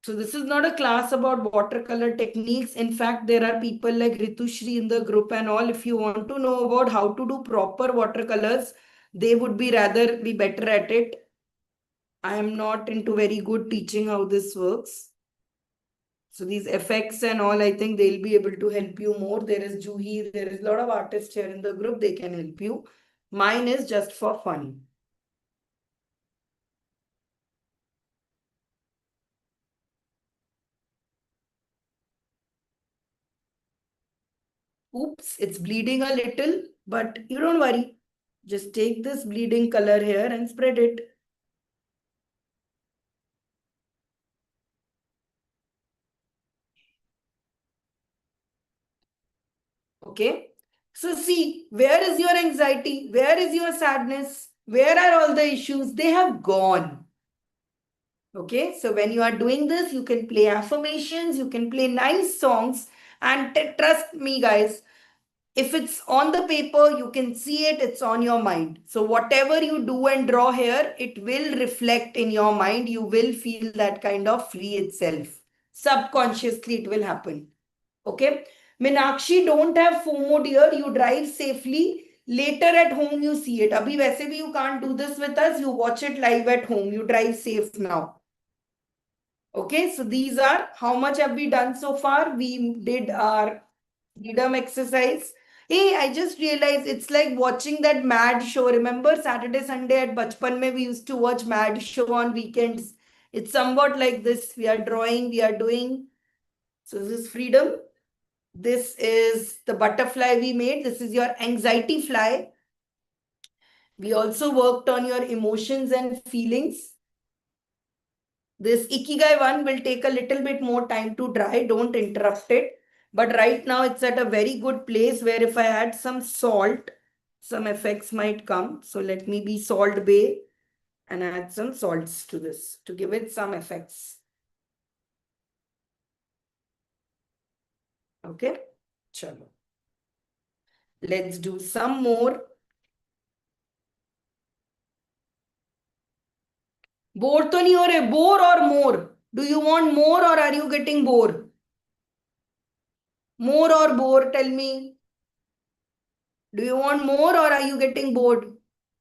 so this is not a class about watercolor techniques. In fact, there are people like Ritushri in the group and all. If you want to know about how to do proper watercolors, they would be rather be better at it. I am not into very good teaching how this works. So these effects and all, I think they'll be able to help you more. There is Juhi, there is a lot of artists here in the group. They can help you. Mine is just for fun. Oops, it's bleeding a little, but you don't worry. Just take this bleeding color here and spread it. Okay. So see, where is your anxiety? Where is your sadness? Where are all the issues? They have gone. Okay. So when you are doing this, you can play affirmations, you can play nice songs, and trust me, guys, if it's on the paper, you can see it, it's on your mind. So whatever you do and draw here, it will reflect in your mind. You will feel that kind of free itself. Subconsciously, it will happen. Okay. Meenakshi, don't have FOMO, dear. You drive safely. Later at home, you see it. Abhi, वैसे भी you can't do this with us. You watch it live at home. You drive safe now. Okay. So these are how much have we done so far? We did our freedom exercise. Hey, I just realized it's like watching that Mad Show. Remember Saturday, Sunday at Bachpan mein we used to watch Mad Show on weekends. It's somewhat like this. We are drawing, we are doing. So this is freedom. This is the butterfly we made. This is your anxiety fly. We also worked on your emotions and feelings. This Ikigai one will take a little bit more time to dry. Don't interrupt it. But right now it's at a very good place where if I add some salt, some effects might come. So let me be Salt Bay and add some salts to this to give it some effects. Okay. Chalo. Let's do some more. Bored तो नहीं हो रहे, bore or more? Do you want more or are you getting bored? More or bore? Tell me. Do you want more or are you getting bored?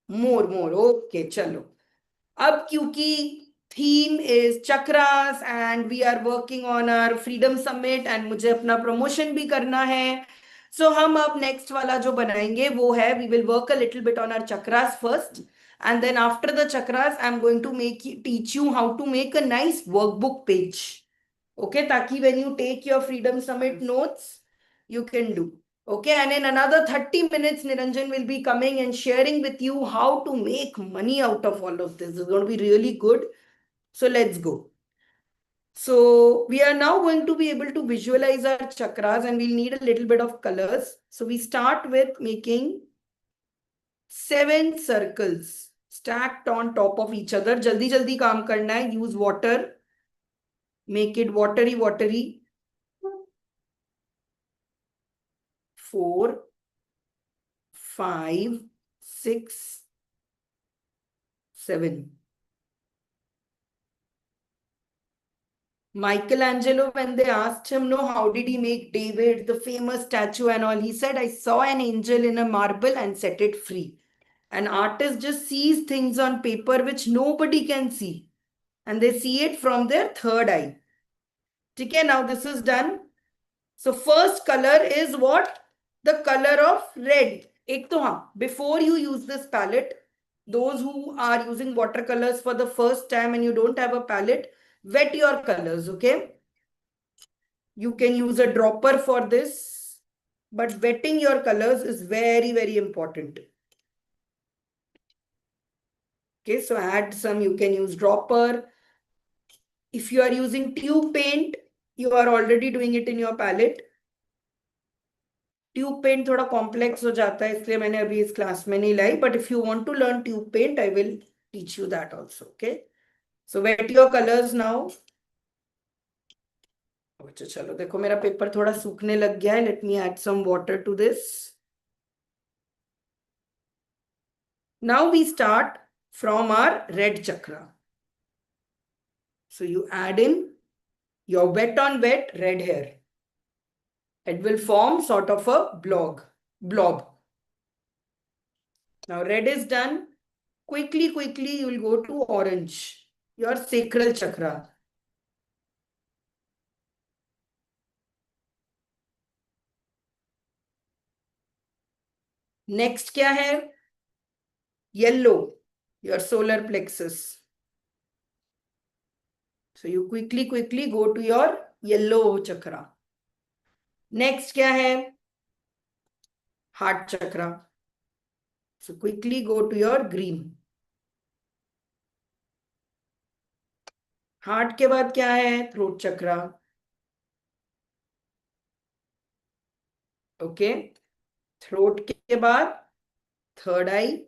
More. Okay, chalo. अब क्योंकि theme is chakras and we are working on our freedom summit and मुझे अपना promotion भी करना है. So हम अब next वाला जो बनाएंगे वो है we will work a little bit on our chakras first and then after the chakras I'm going to teach you how to make a nice workbook page. Okay, ताकि when you take your freedom summit notes you can do. Okay, and in another 30 minutes, Niranjan will be coming and sharing with you how to make money out of all of this. It's going to be really good. So let's go. So we are now going to be able to visualize our chakras and we'll need a little bit of colors. So we start with making 7 circles stacked on top of each other. Jaldi jaldi kaam karna hai. Use water. Make it watery. 4, 5, 6, 7. Michelangelo, when they asked him, no, how did he make David, the famous statue and all, he said, I saw an angel in a marble and set it free. An artist just sees things on paper which nobody can see. And they see it from their third eye. Okay, now this is done. So first color is what? The color of red. Ek to haan, before you use this palette, those who are using watercolors for the first time and you don't have a palette, wet your colors, okay? You can use a dropper for this, but wetting your colors is very important. Okay, so add some, you can use dropper. If you are using tube paint, you are already doing it in your palette. Tube paint थोड़ा complex हो जाता है, इसलिए मैंने अभी इस class में नहीं लाई, but if you want to learn tube paint, I will teach you that also, okay? So wet your colors now. अच्छा चलो देखो मेरा पेपर थोड़ा सूखने लग गया है. Let me add some water to this. Now we start from our red chakra. So you add in your wet on wet red hair. It will form sort of a blob. Now red is done. Quickly you will go to orange, your sacral chakra. Next क्या है? Yellow, your solar plexus. So you quickly go to your yellow chakra. Next क्या है? Heart chakra. So quickly go to your green. Heart के बाद क्या है? Throat chakra. Okay. Throat के बाद third eye.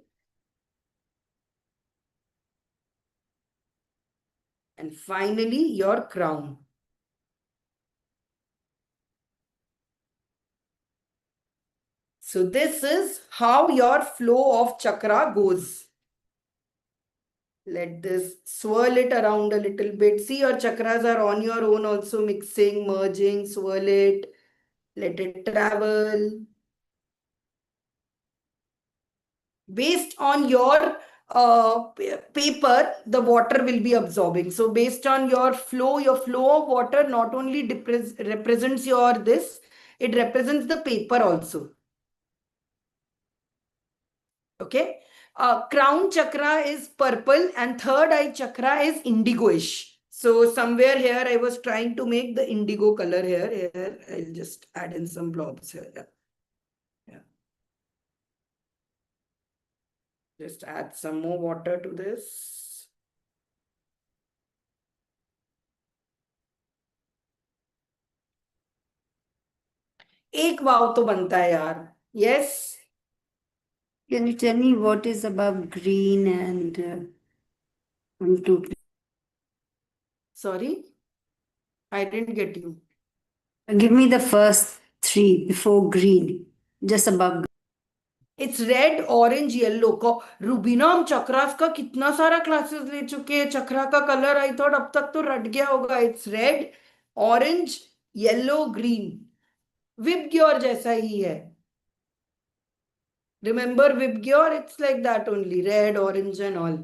And finally, your crown. So this is how your flow of chakra goes. Let this swirl it around a little bit. See, your chakras are on your own also mixing, merging, swirl it. Let it travel. Based on your paper, the water will be absorbing. So based on your flow of water not only represents your this, it represents the paper also. Okay. Crown chakra is purple and third eye chakra is indigoish. So somewhere here I was trying to make the indigo color here. Here I'll just add in some blobs here. Yeah. Yeah. Just add some more water to this. एक वाव तो बनता है यार. Yes. Can you tell me what is above green and Sorry, I didn't get you. give me the first three before green, just above. It's red, orange, yellow. को रूबीना हम चक्रास का कितना सारा क्लासेस ले चुके हैं. चक्रा का कलर आई थॉट अब तक तो रट गया होगा. It's red, orange, yellow, green. VIBGYOR जैसा ही है. Remember Vibgyor? It's like that only. Red, orange and all.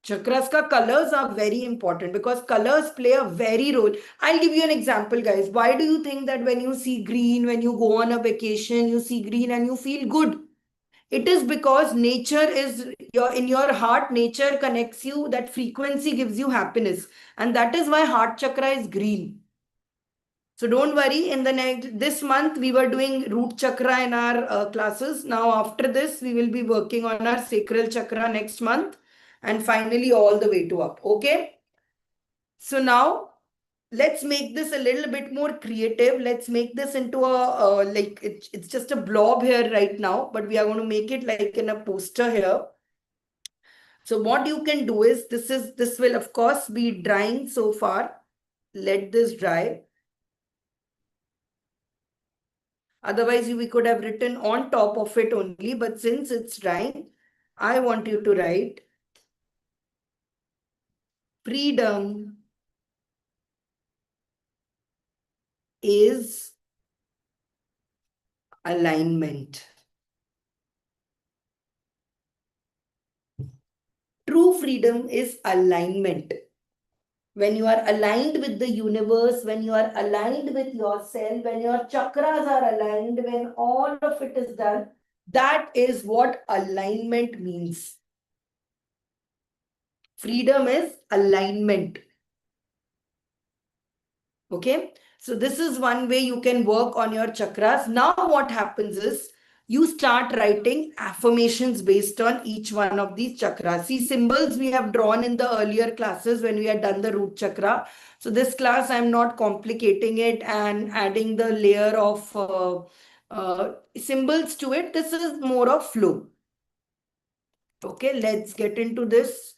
Chakras ka colors are very important because colors play a very role. I'll give you an example, guys. Why do you think that when you see green, when you go on a vacation, you see green and you feel good? It is because nature is in your heart, nature connects you, that frequency gives you happiness. And that is why heart chakra is green. So don't worry, in the this month we were doing root chakra in our classes. Now after this, we will be working on our sacral chakra next month and finally all the way to up. Okay. So now let's make this a little bit more creative. Let's make this into a, like it's just a blob here right now, but we are going to make it like in a poster here. So what you can do is, this will of course be drying so far. Let this dry. Otherwise, we could have written on top of it only, but since it's drying, I want you to write freedom is alignment. True freedom is alignment. When you are aligned with the universe, when you are aligned with yourself, when your chakras are aligned, when all of it is done, that is what alignment means. Freedom is alignment. Okay. So this is one way you can work on your chakras. Now what happens is you start writing affirmations based on each one of these chakras. See, symbols we have drawn in the earlier classes when we had done the root chakra. So this class, I'm not complicating it and adding the layer of symbols to it. This is more of flow. Okay, let's get into this.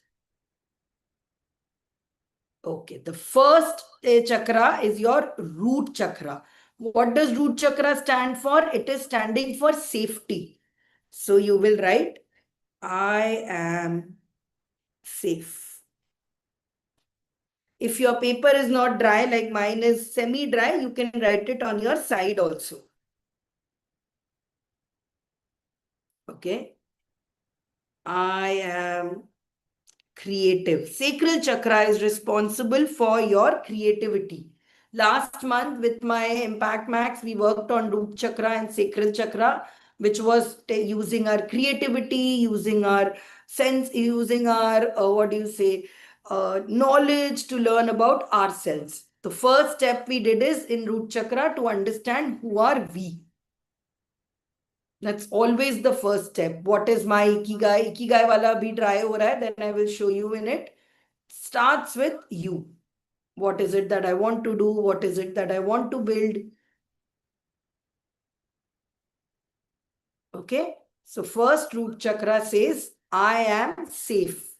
Okay, the first chakra is your root chakra. What does root chakra stand for? It is standing for safety. So you will write, I am safe. If your paper is not dry, like mine is semi-dry, you can write it on your side also. Okay. I am creative. Sacral chakra is responsible for your creativity. Last month with my Impact Max, we worked on root chakra and sacral chakra, which was using our creativity, using our sense, using our, knowledge to learn about ourselves. The first step we did is in root chakra to understand who are we. That's always the first step. What is my ikigai? Ikigai wala bhi try ho raha hai, then I will show you in it. Starts with you. What is it that I want to do? What is it that I want to build? Okay. So first root chakra says, I am safe.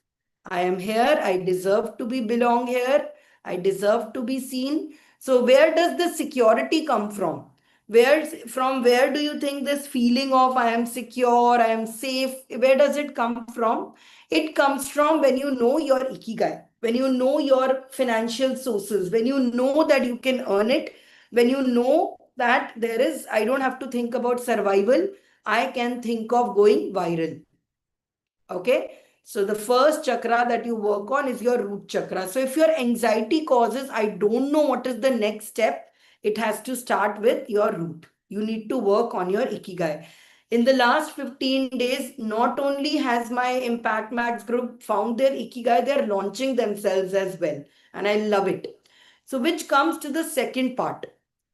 I am here. I deserve to be belong here. I deserve to be seen. So where does the security come from? From where do you think this feeling of I am secure, I am safe, where does it come from? It comes from when you know your ikigai, when you know your financial sources, when you know that you can earn it, when you know that I don't have to think about survival. I can think of going viral. Okay. So the first chakra that you work on is your root chakra. So if your anxiety causes, I don't know what is the next step, it has to start with your root. You need to work on your ikigai. In the last 15 days, not only has my Impact Max group found their ikigai, they're launching themselves as well. And I love it. So which comes to the second part.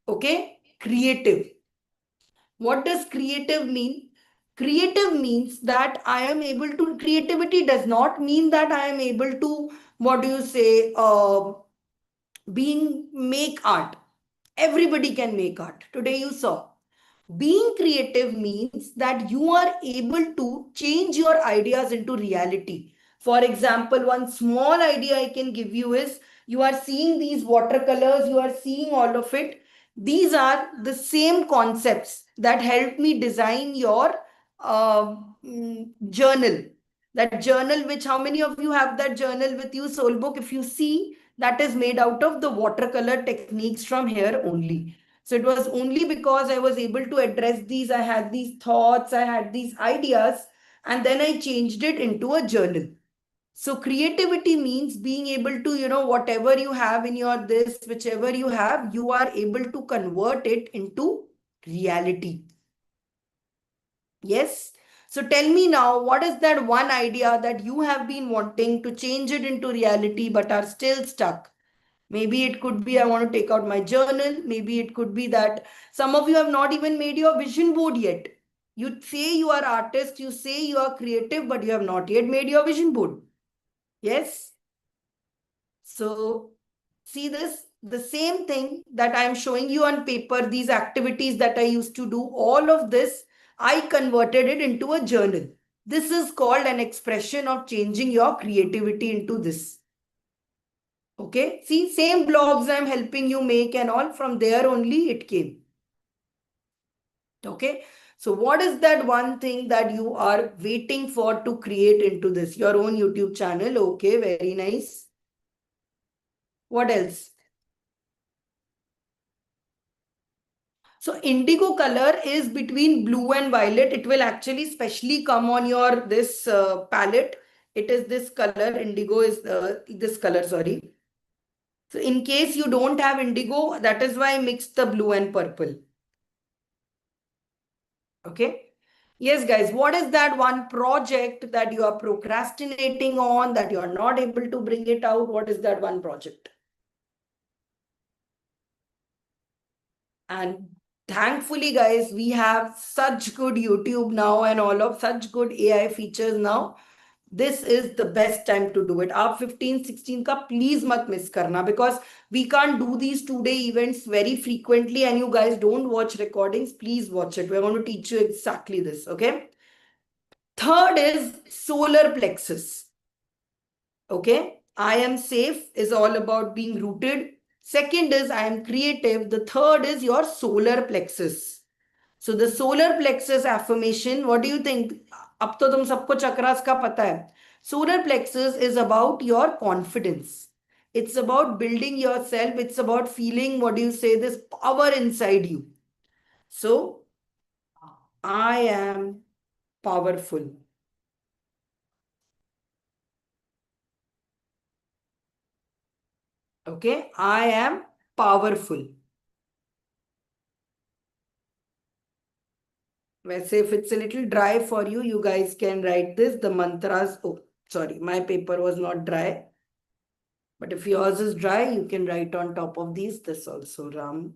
Okay. Creative. What does creative mean? Creative means that I am able to, creativity does not mean that I am able to, what do you say, make art. Everybody can make art. Today you saw. Being creative means that you are able to change your ideas into reality. For example, one small idea I can give you is you are seeing these watercolors, you are seeing all of it. These are the same concepts that help me design your journal. That journal, which how many of you have that journal with you, Soul Book? If you see, that is made out of the watercolor techniques from here only. So it was only because I was able to address these, I had these thoughts, I had these ideas, and then I changed it into a journal. So creativity means being able to, whatever you have in your this, whichever you have, you are able to convert it into reality. Yes. So tell me now, what is that one idea that you have been wanting to change it into reality but are still stuck? Maybe it could be I want to take out my journal. Maybe it could be that some of you have not even made your vision board yet. You say you are artist, you say you are creative, but you have not yet made your vision board. Yes. So see this, the same thing that I am showing you on paper, these activities that I used to do, all of this, I converted it into a journal. This is called an expression of changing your creativity into this. Okay, see, same blogs I'm helping you make and all, from there only it came. Okay, so what is that one thing that you are waiting for to create into this? Your own YouTube channel. Okay, very nice. What else? So indigo color is between blue and violet. It will actually specially come on your this palette. It is this color. Indigo is this color, sorry. So in case you don't have indigo, that is why I mixed the blue and purple. Okay. Yes, guys, what is that one project that you are procrastinating on, that you are not able to bring it out? What is that one project? And thankfully, guys, we have such good YouTube now and all of such good AI features now. This is the best time to do it. Aap 15, 16 ka please mat miss karna, because we can't do these 2-day events very frequently and you guys don't watch recordings. Please watch it. We're going to teach you exactly this. Okay. Third is solar plexus. Okay. I am safe is all about being rooted. Second is I am creative. The third is your solar plexus. So the solar plexus affirmation, what do you think? अब तो तुम सबको चक्रास का पता है. Solar plexus is about your confidence. It's about building yourself. It's about feeling, what do you say, this power inside you. So I am powerful. Okay, I am powerful. Whereas if it's a little dry for you, you guys can write this, the mantras. Oh, sorry, my paper was not dry. But if yours is dry, you can write on top of these, this also, Ram.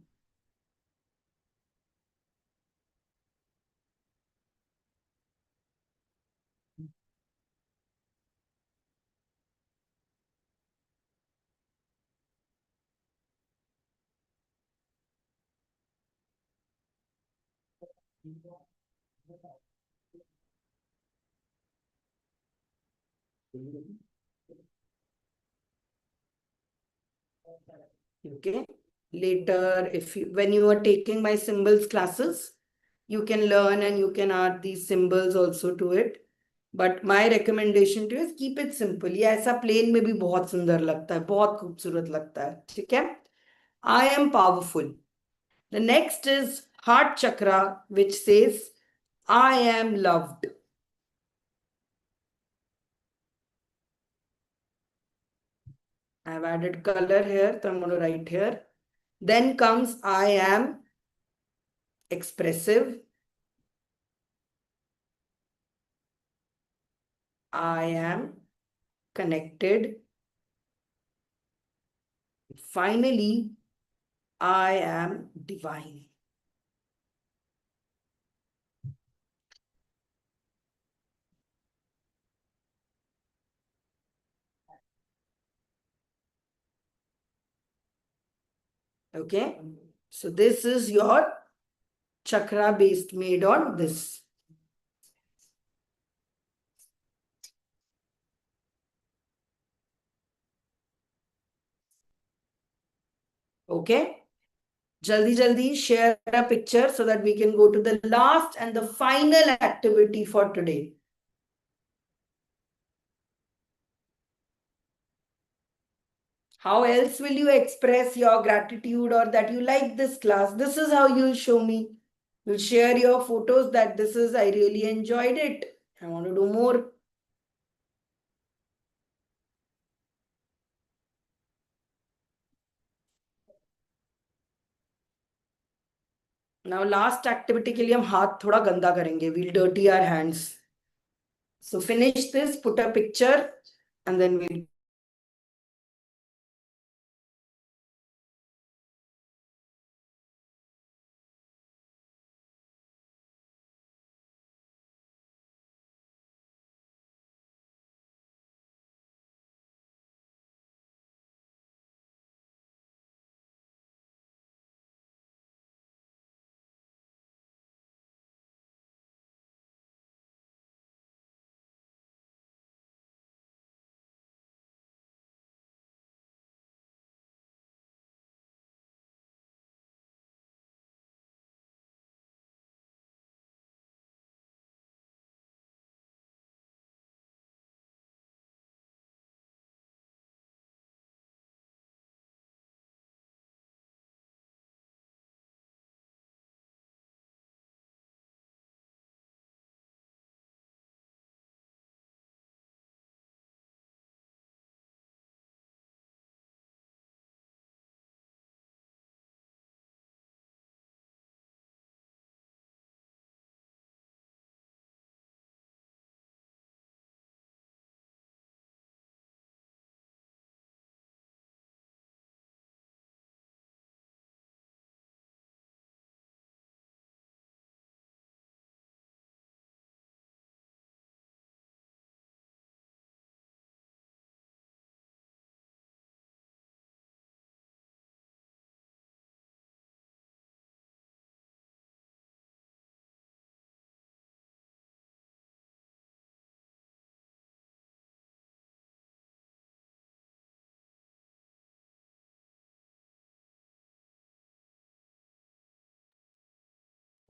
Okay. Later, if you, when you are taking my symbols classes, you can learn and you can add these symbols also to it. But my recommendation to you is keep it simple. ये ऐसा plain में भी बहुत सुंदर लगता है, बहुत खूबसूरत लगता है. ठीक है? I am powerful. The next is heart chakra, which says, I am loved. I've added color here, so I'm going to write here. Then comes I am expressive. I am connected. Finally, I am divine. Okay, so this is your chakra based made on this. Okay, jaldi share a picture so that we can go to the last and the final activity for today. How else will you express your gratitude or that you like this class? This is how you'll show me. You'll share your photos that this is, I really enjoyed it. I want to do more. Now last activity के लिए हम हाथ थोड़ा गंदा करेंगे. We'll dirty our hands. So finish this, put a picture, and then we'll.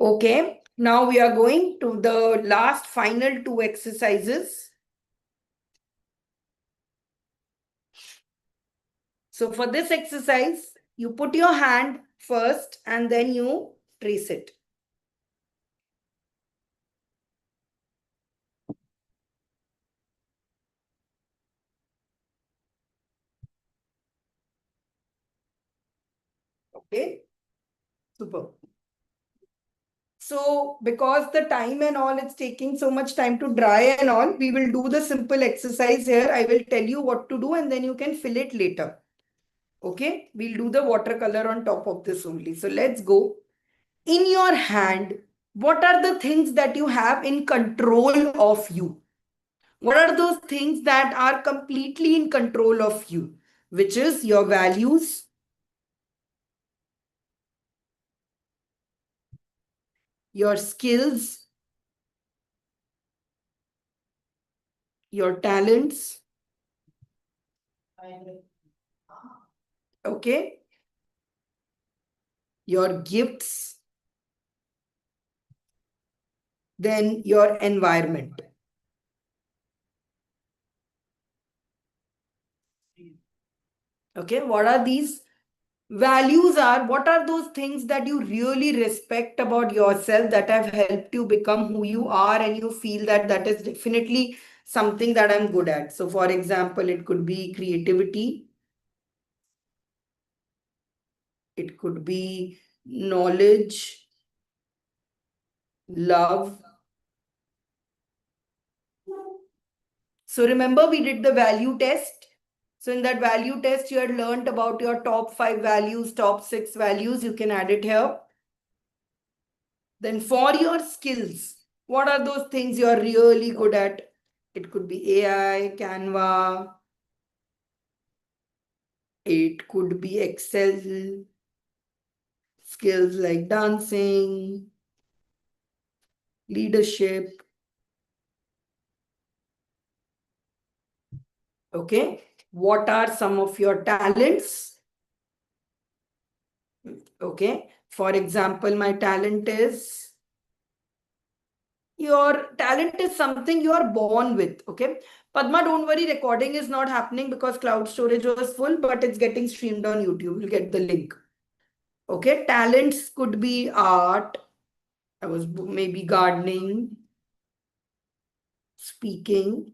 Okay, now we are going to the last final two exercises. So for this exercise, you put your hand first and then you trace it. Okay, super. So because the time and all, it's taking so much time to dry and all, we will do the simple exercise here. I will tell you what to do and then you can fill it later. Okay, we'll do the watercolor on top of this only. So let's go. In your hand, what are the things that you have in control of you? What are those things that are completely in control of you? Which is your values, your skills, your talents. Okay. Your gifts, then your environment. Okay, what are these? Values are, what are those things that you really respect about yourself that have helped you become who you are, and you feel that that is definitely something that I'm good at. So, for example, it could be creativity, it could be knowledge, love. So, remember, we did the value test. So, in that value test, you had learned about your top 5 values, top 6 values. You can add it here. Then, for your skills, what are those things you're really good at? It could be AI, Canva, it could be Excel, skills like dancing, leadership. Okay. What are some of your talents? Okay. For example, my talent is, your talent is something you are born with. Okay. Padma, don't worry, recording is not happening because cloud storage was full, but it's getting streamed on YouTube. You'll get the link. Okay. Talents could be art. I was maybe gardening, speaking.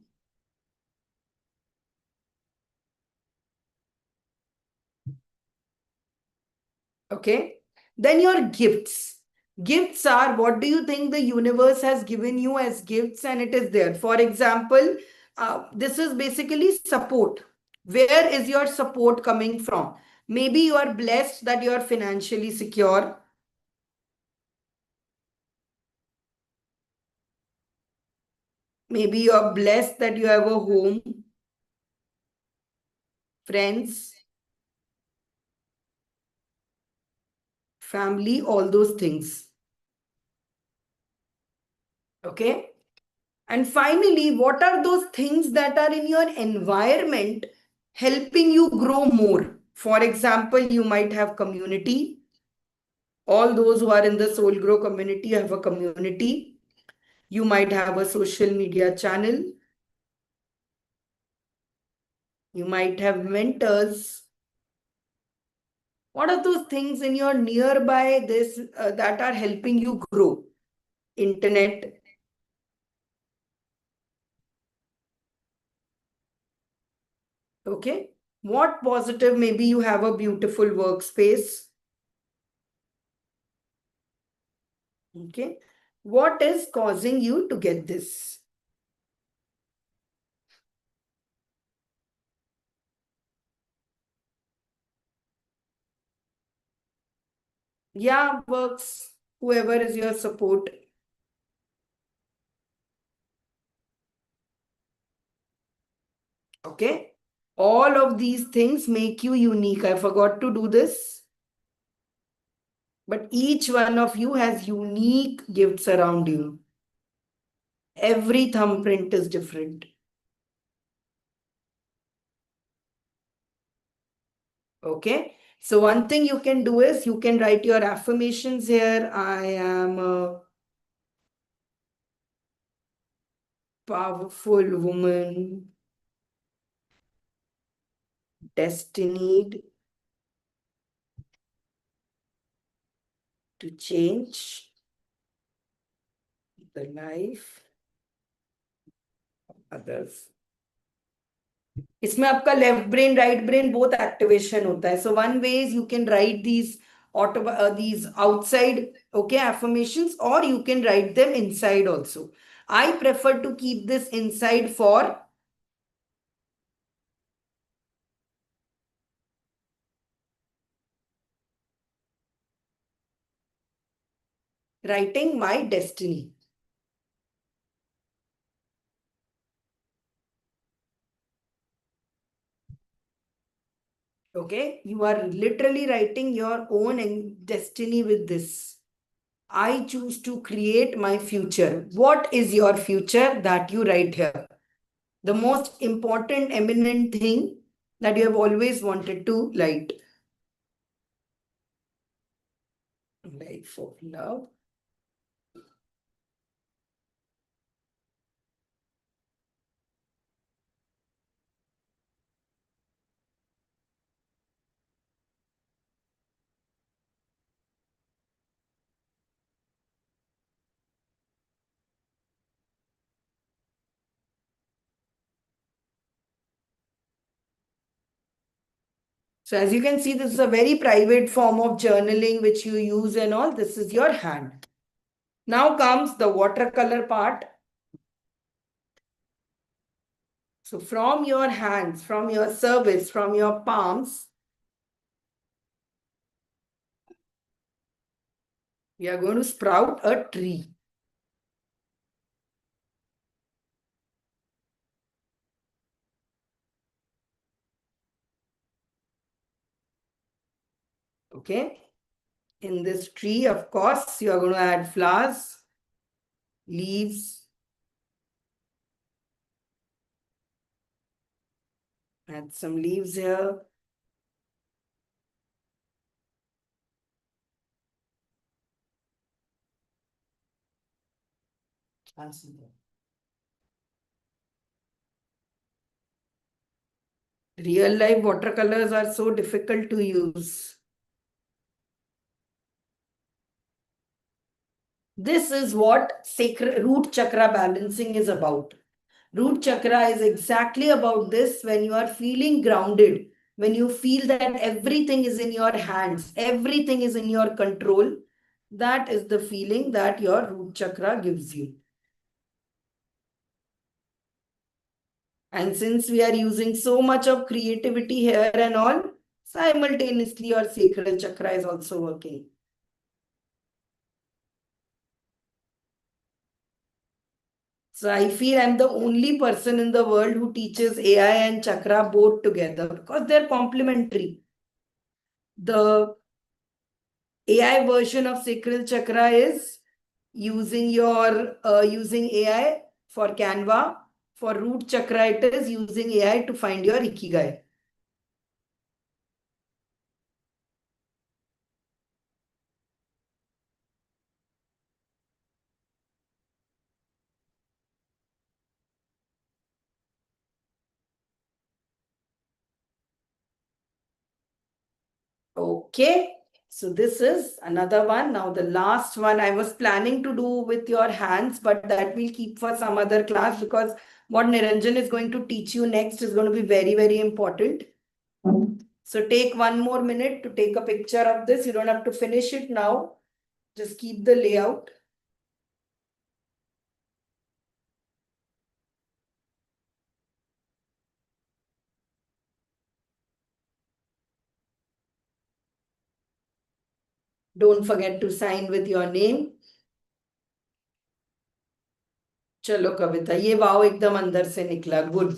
Okay. Then your gifts. Gifts are, what do you think the universe has given you as gifts, and it is there. For example, this is basically support. Where is your support coming from? Maybe you are blessed that you are financially secure. Maybe you are blessed that you have a home, friends, family, all those things. Okay. And finally, what are those things that are in your environment helping you grow more? For example, you might have community. All those who are in the Soul Grow community have a community. You might have a social media channel. You might have mentors. What are those things in your nearby this that are helping you grow? Internet. Okay. What positive? Maybe you have a beautiful workspace. Okay. What is causing you to get this? Yeah, works. Whoever is your support. Okay. All of these things make you unique. I forgot to do this. But each one of you has unique gifts around you. Every thumbprint is different. Okay. So one thing you can do is you can write your affirmations here. I am a powerful woman, destined to change the life of others. इसमें आपका left brain right brain both activation होता है so one ways you can write these auto these outside, okay, affirmations, or you can write them inside also. I prefer to keep this inside for writing my destiny. Okay, you are literally writing your own destiny with this. I choose to create my future. What is your future that you write here? The most important, eminent thing that you have always wanted to write. Life of love. So as you can see, this is a very private form of journaling which you use and all. This is your hand. Now comes the watercolor part. So from your hands, from your service, from your palms, we are going to sprout a tree. Okay. In this tree, of course, you are going to add flowers, leaves, add some leaves here. Real life watercolors are so difficult to use. This is what sacred root chakra balancing is about. Root chakra is exactly about this. When you are feeling grounded, when you feel that everything is in your hands, everything is in your control, that is the feeling that your root chakra gives you. And since we are using so much of creativity here and all, simultaneously your sacral chakra is also working. So I feel I'm the only person in the world who teaches AI and chakra both together because they're complementary. The AI version of sacral chakra is using using AI for Canva. For root chakra, it is using AI to find your ikigai. Okay. So this is another one. Now the last one I was planning to do with your hands, but that we'll keep for some other class because what Niranjan is going to teach you next is going to be very, very important. So take one more minute to take a picture of this. You don't have to finish it now. Just keep the layout. Don't forget to sign with your name. चलो कविता, ये वाव एकदम अंदर से निकला. Good.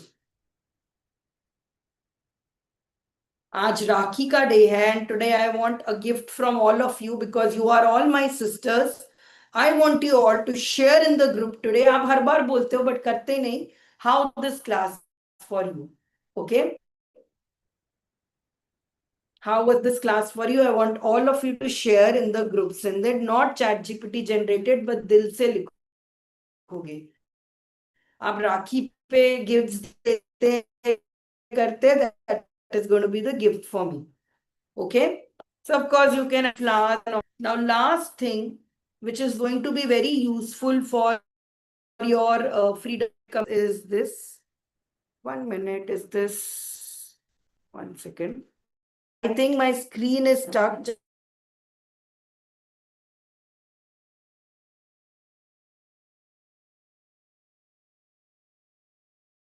आज राखी का day है and today I want a gift from all of you because you are all my sisters. I want you all to share in the group today. आप हर बार बोलते हो but करते नहीं. How this class for you? Okay. How was this class for you? I want all of you to share in the groups and then not chat GPT generated but दिल से लिखोगे. आप राखी पे गिफ्ट्स देते करते, that is going to be the gift for me. Okay. So of course you can class. Now last thing which is going to be very useful for your freedom is this. 1 minute. Is this 1 second? I think my screen is stuck.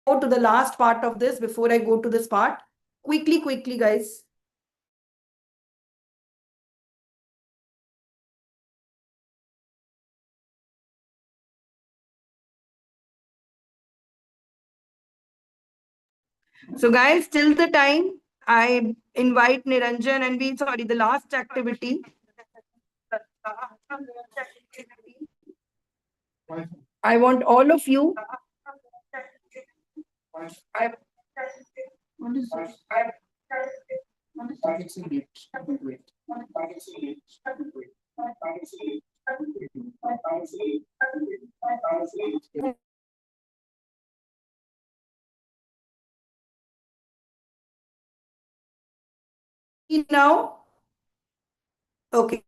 Go to the last part of this before I go to this part. Quickly, guys. So guys, till the time I invite Niranjan and the last activity. I want all of you. Now, okay,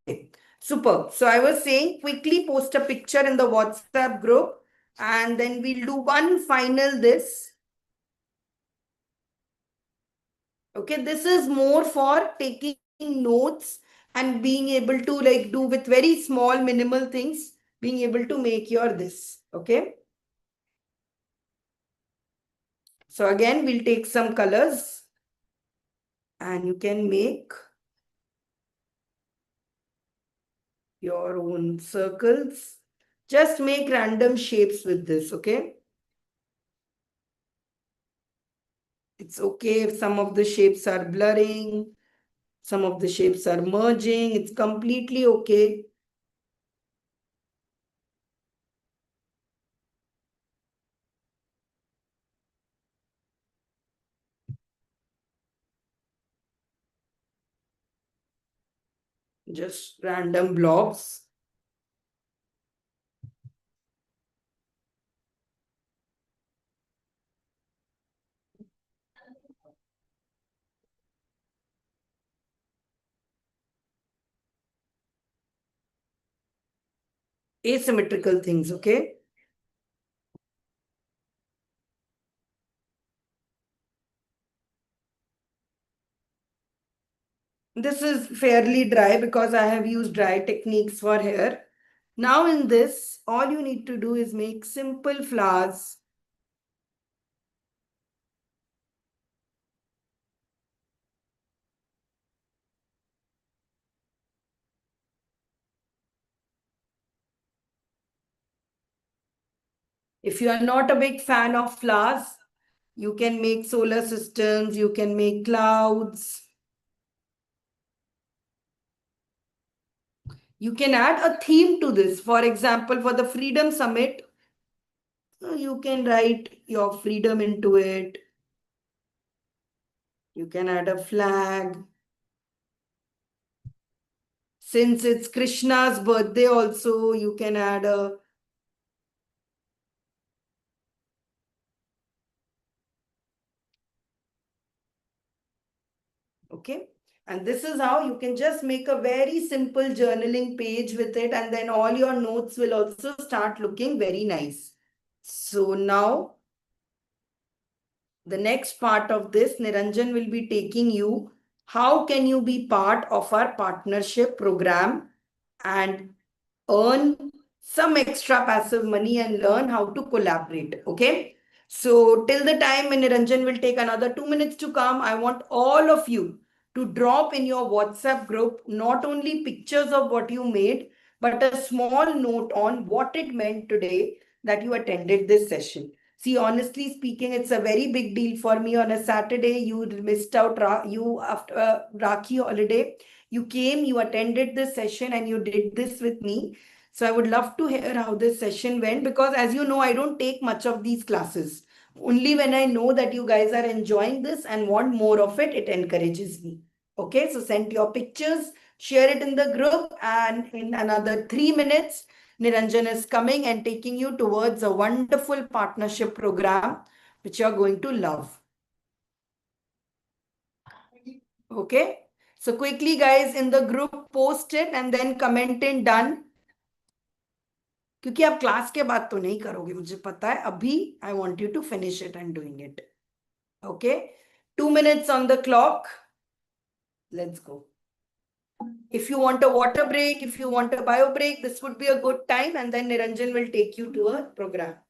super. So I was saying quickly post a picture in the WhatsApp group and then we'll do one final this. Okay, this is more for taking notes and being able to like do with very small minimal things, being able to make your this. Okay. So again, we'll take some colors and you can make your own circles. Just make random shapes with this, okay? It's okay if some of the shapes are blurring, some of the shapes are merging. It's completely okay. Just random blobs. Asymmetrical things, okay? This is fairly dry because I have used dry techniques for hair. Now in this, all you need to do is make simple flowers. If you are not a big fan of flowers, you can make solar systems, you can make clouds. You can add a theme to this. For example, for the Freedom Summit, you can write your freedom into it. You can add a flag. Since it's Krishna's birthday also, you can add a okay. And this is how you can just make a very simple journaling page with it, and then all your notes will also start looking very nice. So now the next part of this, Niranjan will be taking you. How can you be part of our partnership program and earn some extra passive money and learn how to collaborate? Okay. So till the time when Niranjan will take another 2 minutes to come, I want all of you to drop in your WhatsApp group not only pictures of what you made, but a small note on what it meant today that you attended this session. See, honestly speaking, it's a very big deal for me. On a Saturday, you missed out, you after Rakhi holiday, you came, you attended this session, and you did this with me. So I would love to hear how this session went because, as you know, I don't take much of these classes. Only when I know that you guys are enjoying this and want more of it, it encourages me. Okay, so send your pictures, share it in the group, and in another 3 minutes, Niranjan is coming and taking you towards a wonderful partnership program which you're going to love. Okay. So quickly, guys, in the group, post it and then comment in done. क्योंकि आप class के बाद तो नहीं करोगे मुझे पता है अभी I want you to finish it and doing it okay 2 minutes on the clock. Let's go. If you want a water break, if you want a bio break, this would be a good time, and then Niranjan will take you to a program.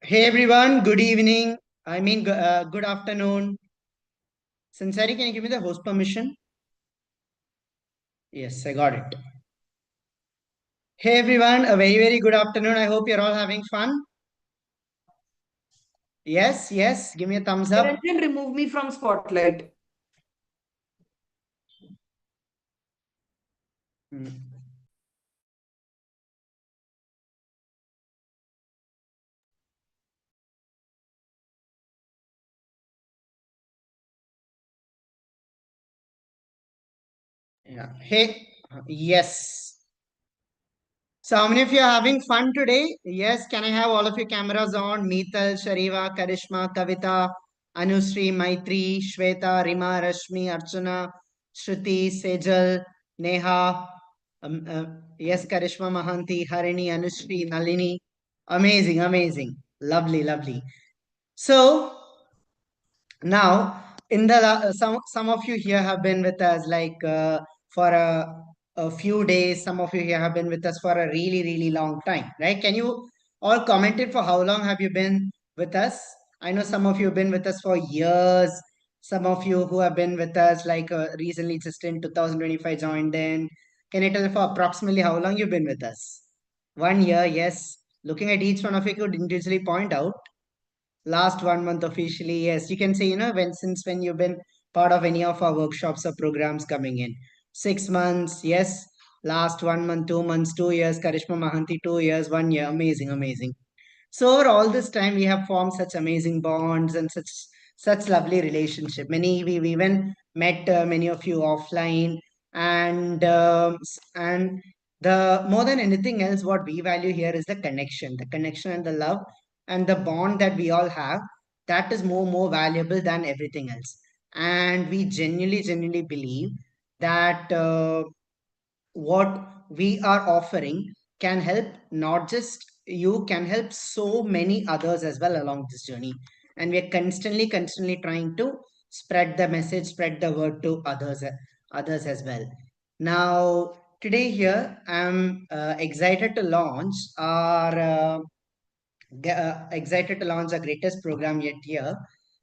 Hey everyone, good evening. Good afternoon. Sansari, can you give me the host permission? Yes, I got it. Hey everyone, a very good afternoon. I hope you're all having fun. Yes, give me a thumbs up. Niranjan, remove me from spotlight. Hmm. Yeah. Hey, yes. So how many of you are having fun today? Yes, can I have all of your cameras on? Meetal, Shariva, Karishma, Kavita, Anushree, Maitri, Shweta, Rima, Rashmi, Archana, Shruti, Sejal, Neha. Yes, Karishma, Mahanti, Harini, Anushree, Nalini. Amazing. Lovely. So now in the some of you here have been with us like for a few days. Some of you here have been with us for a really long time, right? Can you all comment it for how long have you been with us? I know some of you have been with us for years. Some of you who have been with us like recently just in 2025 joined in. Can you tell for approximately how long you've been with us? 1 year, yes. Looking at each one of you could individually point out last 1 month officially. Yes, you can say, when you've been part of any of our workshops or programs coming in. 6 months, yes. Last 1 month, 2 months, 2 years. Karishma Mahanti, 2 years, 1 year. Amazing. So over all this time, we have formed such amazing bonds and such lovely relationship. We've even met many of you offline, and the more than anything else, what we value here is the connection and the love and the bond that we all have. That is more valuable than everything else. And we genuinely believe that what we are offering can help not just you, can help so many others as well along this journey. And we are constantly trying to spread the message, spread the word to others as well. Now today here I'm excited to launch our greatest program yet here.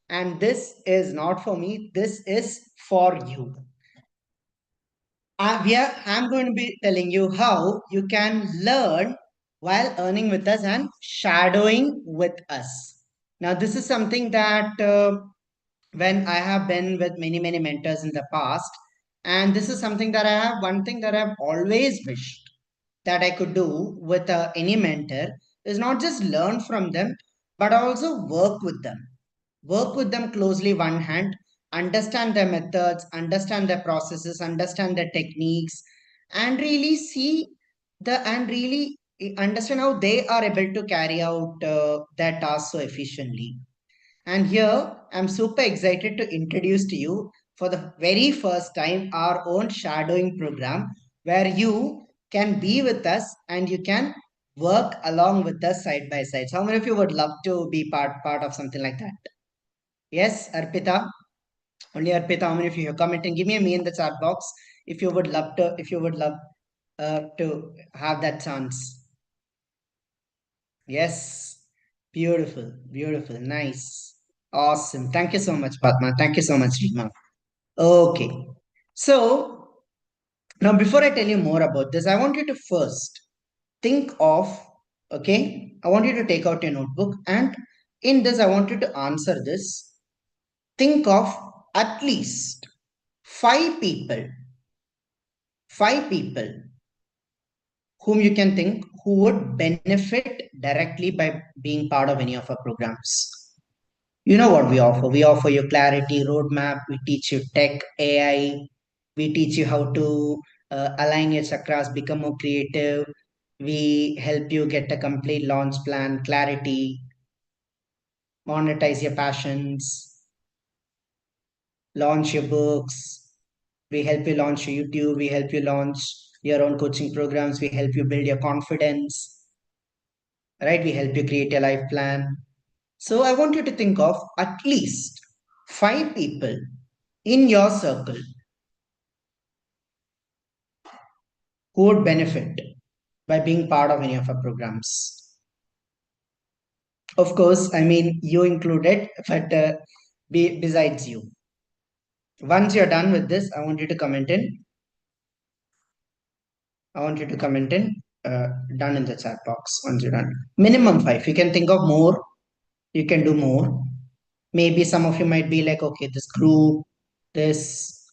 And this is not for me, this is for you. I'm going to be telling you how you can learn while earning with us and shadowing with us. Now, this is something that when I have been with many mentors in the past, and this is something that one thing that I've always wished that I could do with any mentor is not just learn from them, but also work with them closely one hand, understand their methods, understand their processes, understand their techniques, and really see and really understand how they are able to carry out their tasks so efficiently. And here I'm super excited to introduce to you for the very first time our own shadowing program, where you can be with us and you can work along with us side by side. So how many of you would love to be part of something like that? Yes, Arpita. Only Arpita, how many of you are commenting? Give me a me in the chat box if you would love to have that chance. Yes. Beautiful. Nice. Awesome. Thank you so much, Padma. Thank you so much, Rima. Okay. So now before I tell you more about this, I want you to first think of, okay, I want you to take out your notebook, and in this, I want you to answer this. Think of at least five people, five people whom you can think who would benefit directly by being part of any of our programs. You know what we offer? We offer you clarity, roadmap, we teach you tech, AI, we teach you how to align your chakras, become more creative. We help you get a complete launch plan, clarity, monetize your passions, launch your books. We help you launch your YouTube. We help you launch your own coaching programs. We help you build your confidence, right? We help you create a life plan. So I want you to think of at least five people in your circle who would benefit by being part of any of our programs. Of course, I mean, you included, but besides you. Once you're done with this, I want you to comment in. I want you to comment in, done in the chat box once you're done. Minimum 5. You can think of more. You can do more. Maybe some of you might be like, okay, this group, this.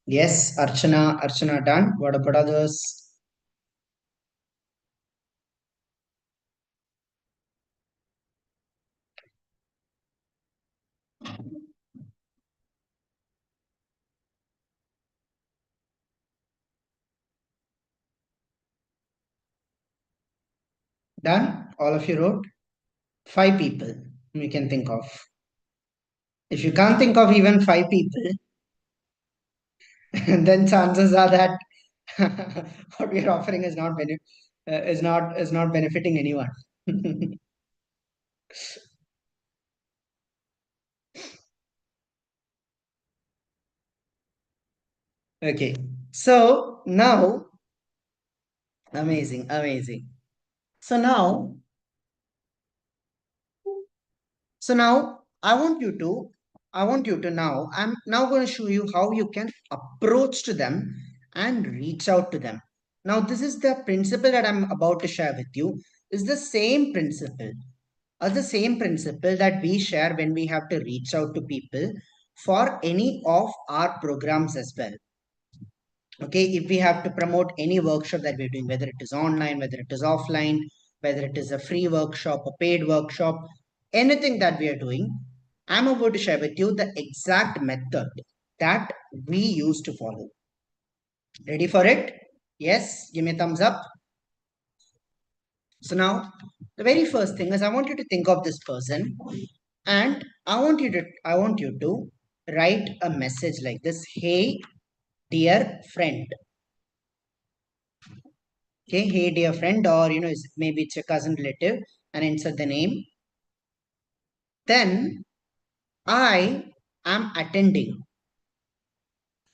Yes, Archana done. What about others? Done? All of you wrote? 5 people you can think of. If you can't think of even 5 people, then chances are that what we are offering is not is not benefiting anyone. Okay, so now, amazing. So now I want you to now, I'm now going to show you how you can approach to them and reach out to them. Now, this is the principle that I'm about to share with you, is the same principle, that we share when we have to reach out to people for any of our programs as well. Okay, if we have to promote any workshop that we're doing, whether it is online, whether it is offline, whether it is a free workshop, a paid workshop, anything that we are doing, I'm about to share with you the exact method that we used to follow. Ready for it? Yes, give me a thumbs up. So now the very first thing is I want you to think of this person, and I want you to write a message like this. Hey, dear friend. Okay, hey dear friend, or maybe it's a cousin, relative, and insert the name. Then I am attending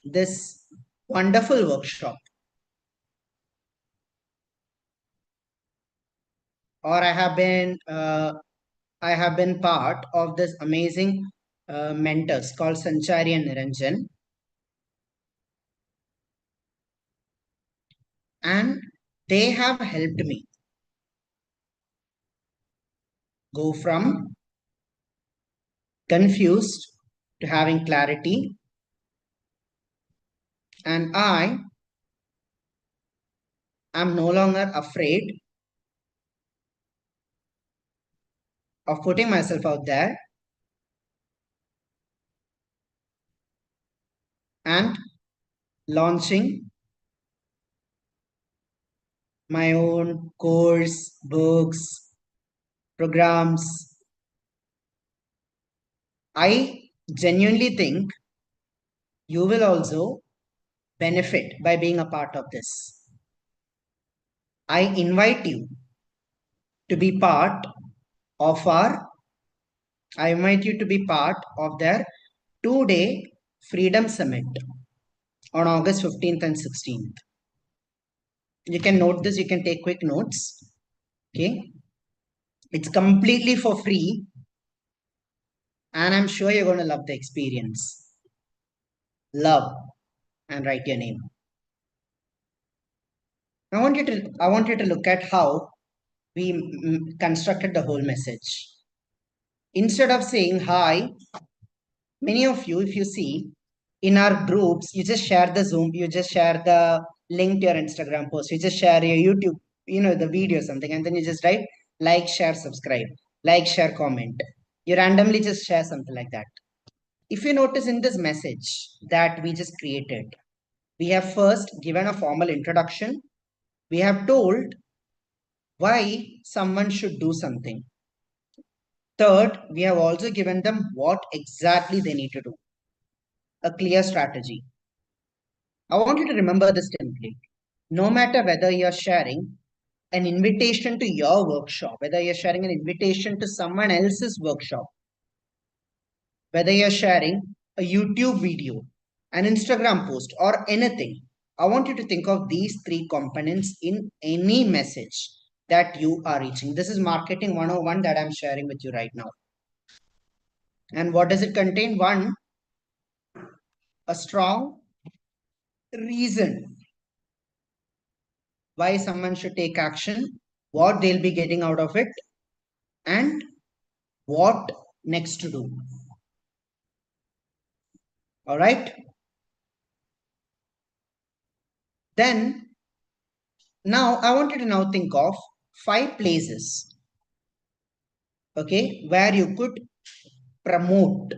this wonderful workshop, or I have been part of this amazing mentors called Sanchari and Niranjan, and they have helped me go from confused to having clarity, and I am no longer afraid of putting myself out there and launching my own course, books, programs. I genuinely think you will also benefit by being a part of this. I invite you to be part of their 2-day Freedom Summit on August 15th and 16th. You can note this, you can take quick notes. Okay. It's completely for free, and I'm sure you're going to love the experience. Love, and write your name. I want you to look at how we constructed the whole message. Instead of saying hi, many of you, if you see in our groups, you just share the Zoom, you just share the link to your Instagram post, you just share your YouTube, the video or something, and then you just write like, share, subscribe, like, share, comment. You randomly just share something like that. If you notice in this message that we just created, we have first given a formal introduction. We have told why someone should do something. Third, we have also given them what exactly they need to do. A clear strategy. I want you to remember this template. No matter whether you're sharing an invitation to your workshop, whether you're sharing an invitation to someone else's workshop, whether you're sharing a YouTube video, an Instagram post, or anything, I want you to think of these 3 components in any message that you are reaching. This is marketing 101 that I'm sharing with you right now. And what does it contain? One, a strong reason why someone should take action, what they'll be getting out of it, and what next to do. All right. Then now I want you to now think of 5 places, okay, where you could promote,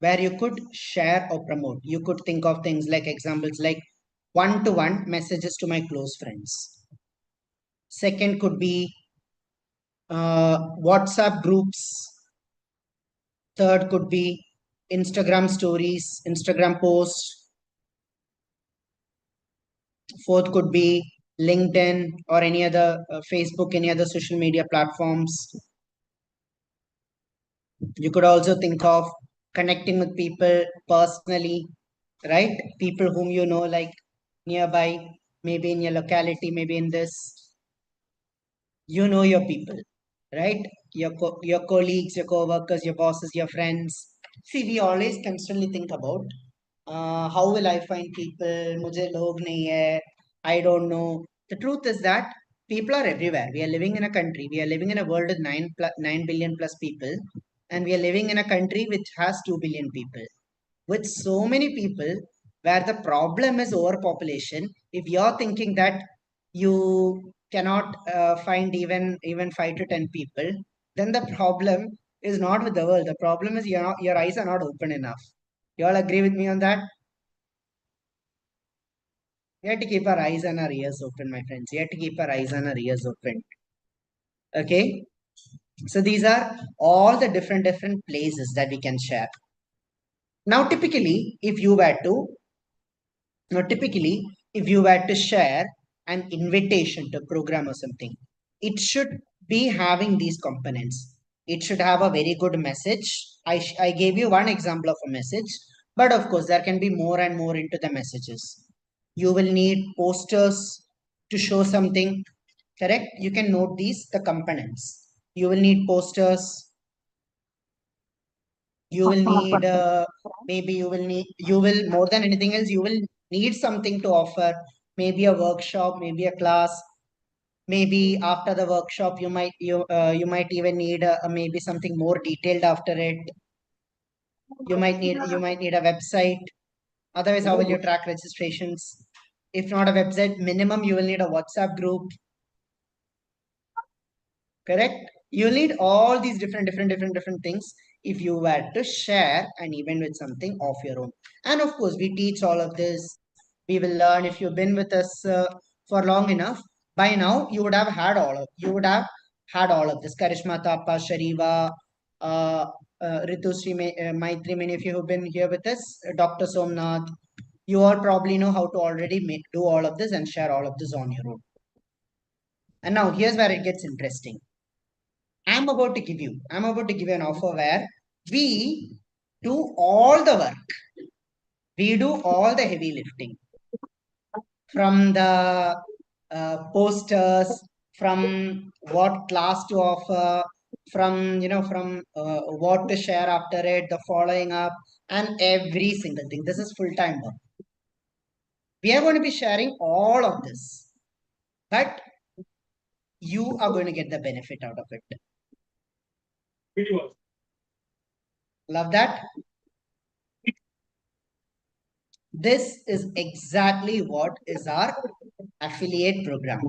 where you could share or promote. You could think of things like examples like one-to-one messages to my close friends. Second could be WhatsApp groups. Third could be Instagram stories, Instagram posts. Fourth could be LinkedIn or any other Facebook, any other social media platforms. You could also think of connecting with people personally, right? People whom you know, like nearby, maybe in your locality, maybe in this. You know your people, right? Your colleagues, your co-workers, your bosses, your friends. See, we always constantly think about how will I find people? Mujhe log nahi hai. I don't know. The truth is that people are everywhere. We are living in a country. We are living in a world with 9 billion plus people, and we are living in a country which has 2 billion people. With so many people, where the problem is overpopulation, if you're thinking that you cannot find even 5 to 10 people, then the problem is not with the world. The problem is your eyes are not open enough. You all agree with me on that? We have to keep our eyes and our ears open, my friends. We have to keep our eyes and our ears open. Okay. So these are all the different places that we can share. Now, typically, if you were to share an invitation to program or something, it should be having these components. It should have a very good message. I gave you one example of a message, but of course, there can be more and more into the messages. You will need posters to show something, correct? You can note the components. You will need posters. You will need, maybe you will, more than anything else, you will need something to offer. Maybe a workshop, maybe a class. Maybe after the workshop, you might even need maybe something more detailed after it. You might need a website. Otherwise, how will you track registrations? If not a website, minimum you will need a WhatsApp group. Correct? You need all these different things if you were to share an event with something of your own. And of course, we teach all of this. We will learn. If you've been with us for long enough, by now you would have had all of this. Karishma, Tapa, Shariva, Ritu Sri, Maitri, many of you who've been here with us, Dr. Somnath, you all probably know how to already do all of this and share all of this on your own. And now here's where it gets interesting. I'm about to give you an offer where we do all the work. We do all the heavy lifting. From the posters, from what class to offer, from what to share after it, the following up, and every single thing. This is full-time work. We are going to be sharing all of this, but you are going to get the benefit out of it. Love that? This is exactly what is our affiliate program,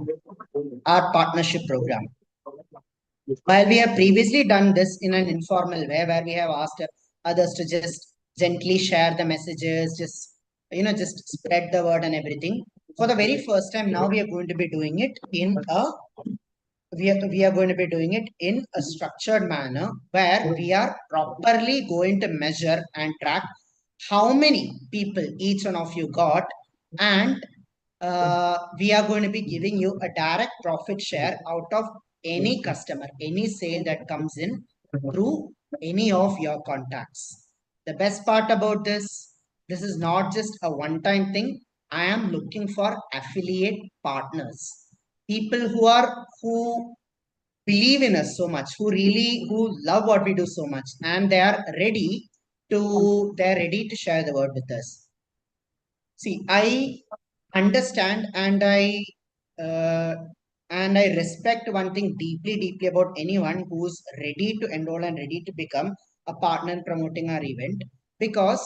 our partnership program. While we have previously done this in an informal way, where we have asked others to just gently share the messages, just spread the word and everything. For the very first time, now we are going to be doing it in a structured manner, where we are properly going to measure and track how many people each one of you got, and we are going to be giving you a direct profit share out of any customer, any sale that comes in through any of your contacts. The best part about this is not just a one-time thing. I am looking for affiliate partners. people who believe in us so much, who love what we do so much, and they're ready to share the word with us. See, I understand uh, and I respect one thing deeply about anyone who's ready to enroll and ready to become a partner in promoting our event, because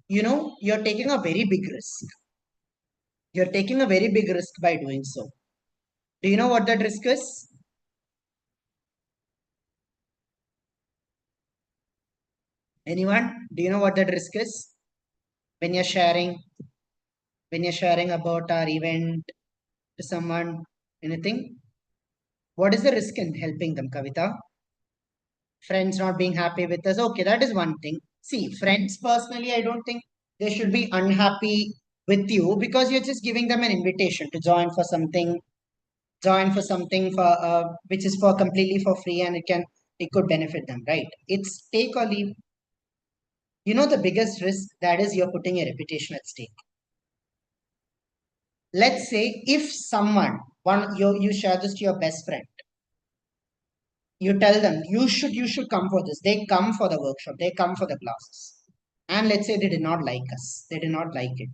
you're taking a very big risk. You're taking a very big risk by doing so. Do you know what that risk is? Anyone? Do you know what that risk is? When you're sharing, about our event to someone, anything? What is the risk in helping them, Kavita? Friends not being happy with us. Okay, that is one thing. See, friends personally, I don't think they should be unhappy with you, because you're just giving them an invitation to join for something for which is for completely for free, and it could benefit them, right? It's take or leave. The biggest risk, that is you're putting your reputation at stake. Let's say if someone, you share this to your best friend, you tell them you should come for this, they come for the workshop, they come for the classes, and let's say they did not like us, they did not like it,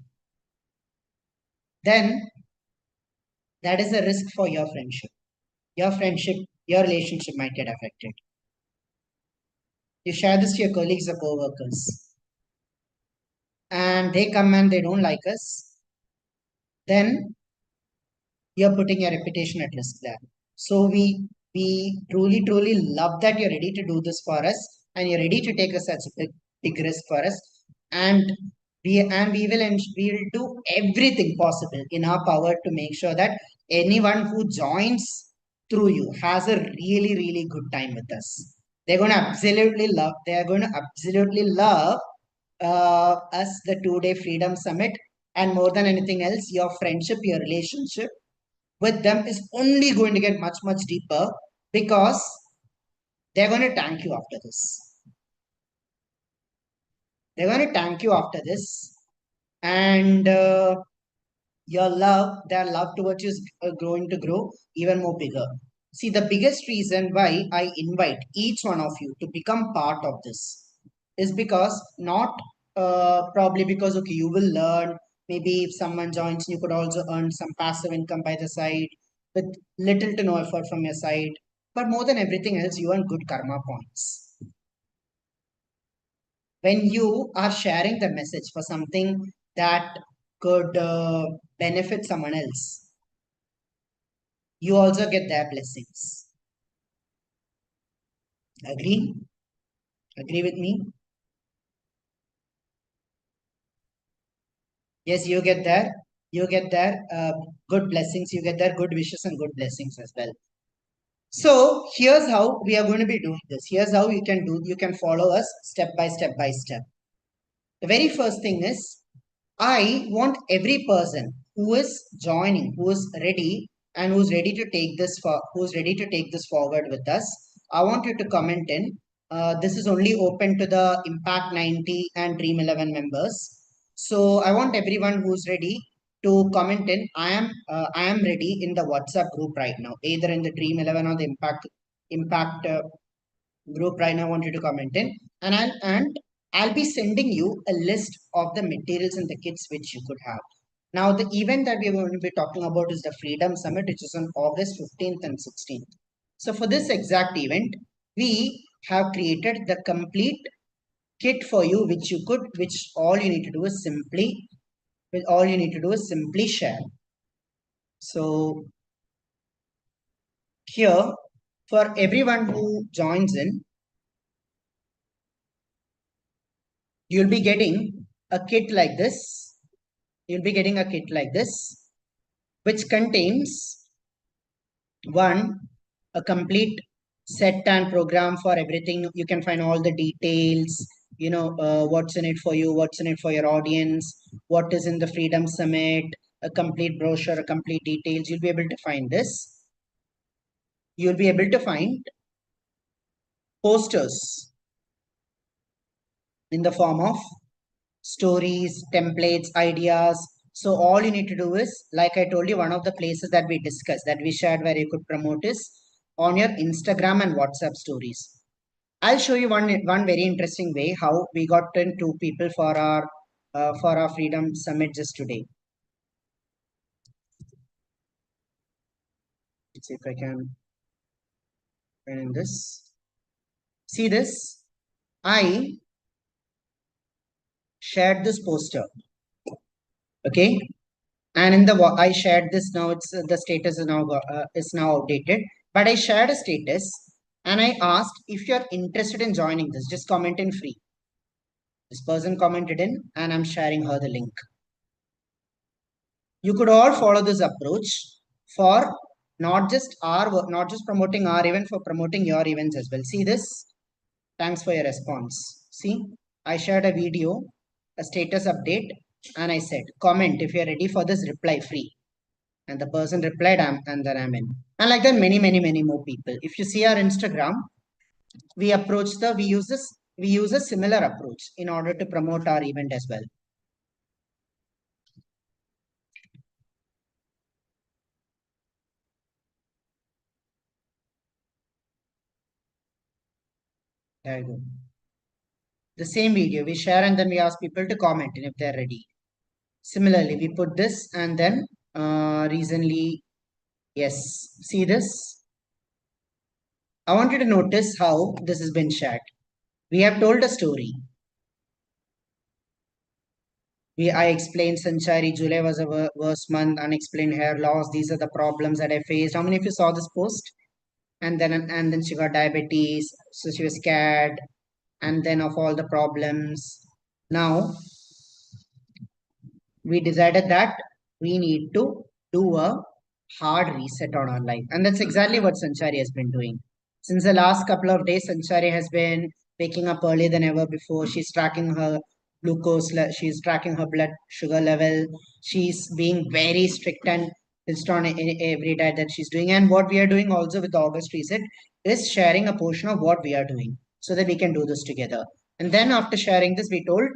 then that is a risk for your friendship. Your relationship might get affected. You share this to your colleagues or co-workers, and they come and they don't like us, then you're putting your reputation at risk there. So we truly love that you're ready to do this for us, and you're ready to take such a big risk for us, and we will do everything possible in our power to make sure that anyone who joins through you has a really good time with us. They're going to absolutely love. They are going to absolutely love us, the 2-day Freedom Summit, and more than anything else, your friendship, your relationship with them is only going to get much deeper, because they're going to thank you after this. They're going to thank you after this, and their love towards you is going to grow even more bigger. See, the biggest reason why I invite each one of you to become part of this is because not probably because, okay, you will learn. Maybe if someone joins, you could also earn some passive income by the side with little to no effort from your side. But more than everything else, you earn good karma points. When you are sharing the message for something that could benefit someone else, you also get their blessings. Agree? Agree with me? Yes, you get their good blessings, you get their good wishes and good blessings as well. So here's how we are going to be doing this. Here's how you can follow us step by step by step. The very first thing is, I want every person who is joining, who is ready, and who's ready to take this forward with us. I want you to comment in. This is only open to the Impact 90 and Dream 11 members. So I want everyone who's ready to comment in. I am ready in the WhatsApp group right now, either in the Dream 11 or the Impact group right now. I want you to comment in, and I'll be sending you a list of the materials and the kits which you could have. Now, the event that we're going to be talking about is the Freedom Summit, which is on August 15th and 16th. So for this exact event, we have created the complete kit for you, which all you need to do is simply share. So here, for everyone who joins in, you'll be getting a kit like this. Which contains a complete set and program for everything. You can find all the details, what's in it for you, what's in it for your audience, what is in the Freedom Summit, a complete brochure, a complete details. You'll be able to find this. You'll be able to find posters in the form of stories, templates, ideas, So all you need to do is, like I told you, one of the places that we discussed, that we shared where you could promote is on your Instagram and WhatsApp stories. I'll show you one very interesting way how we got 2 people for our Freedom Summit just today. Let's see if I can find this. See this? I shared this poster. Okay, and in the I shared this now. It's the status is now outdated. But I shared a status and I asked if you're interested in joining this. Just comment in free. This person commented in, and I'm sharing her the link. You could all follow this approach for not just promoting our event, for promoting your events as well. See this? Thanks for your response. See, I shared a video, a status update, and I said, comment if you're ready for this, reply free. And the person replied, and then I'm in. And like that, many more people. If you see our Instagram, we use a similar approach in order to promote our event as well. There you go. The same video we share, and then we ask people to comment and if they're ready. Similarly, we put this, and then recently, yes, see this? I want you to notice how this has been shared. We have told a story. I explained Sanchari, July was a worst month, unexplained hair loss. These are the problems that I faced. How many of you saw this post? And then she got diabetes, so she was scared, and then of all the problems. Now we decided that we need to do a hard reset on our life. And that's exactly what Sanchari has been doing. Since the last couple of days, Sanchari has been waking up earlier than ever before. She's tracking her glucose, she's tracking her blood sugar level. She's being very strict and focused on every diet that she's doing. And what we are doing also with the August Reset is sharing a portion of what we are doing so that we can do this together. And then after sharing this, we told,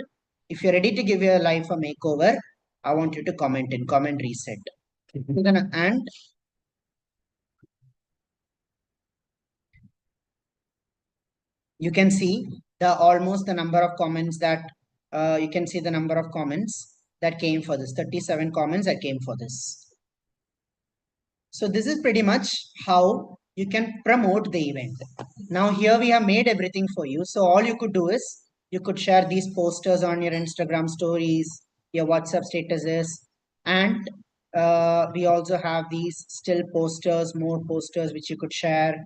if you're ready to give your life a makeover, I want you to comment reset. And you can see the number of comments that you can see the number of comments that came for this. 37 comments that came for this. So this is pretty much how you can promote the event. Now here we have made everything for you. So all you could do is you could share these posters on your Instagram stories, your WhatsApp statuses, and we also have these still posters, more posters which you could share.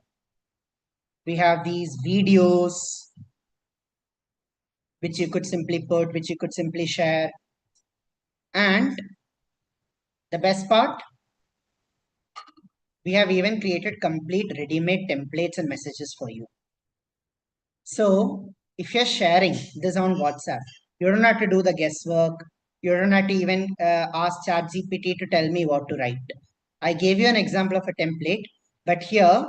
We have these videos which you could simply put, which you could simply share. And the best part, we have even created complete ready-made templates and messages for you. So if you're sharing this on WhatsApp, you don't have to do the guesswork. You don't have to even ask ChatGPT to tell me what to write. I gave you an example of a template, but here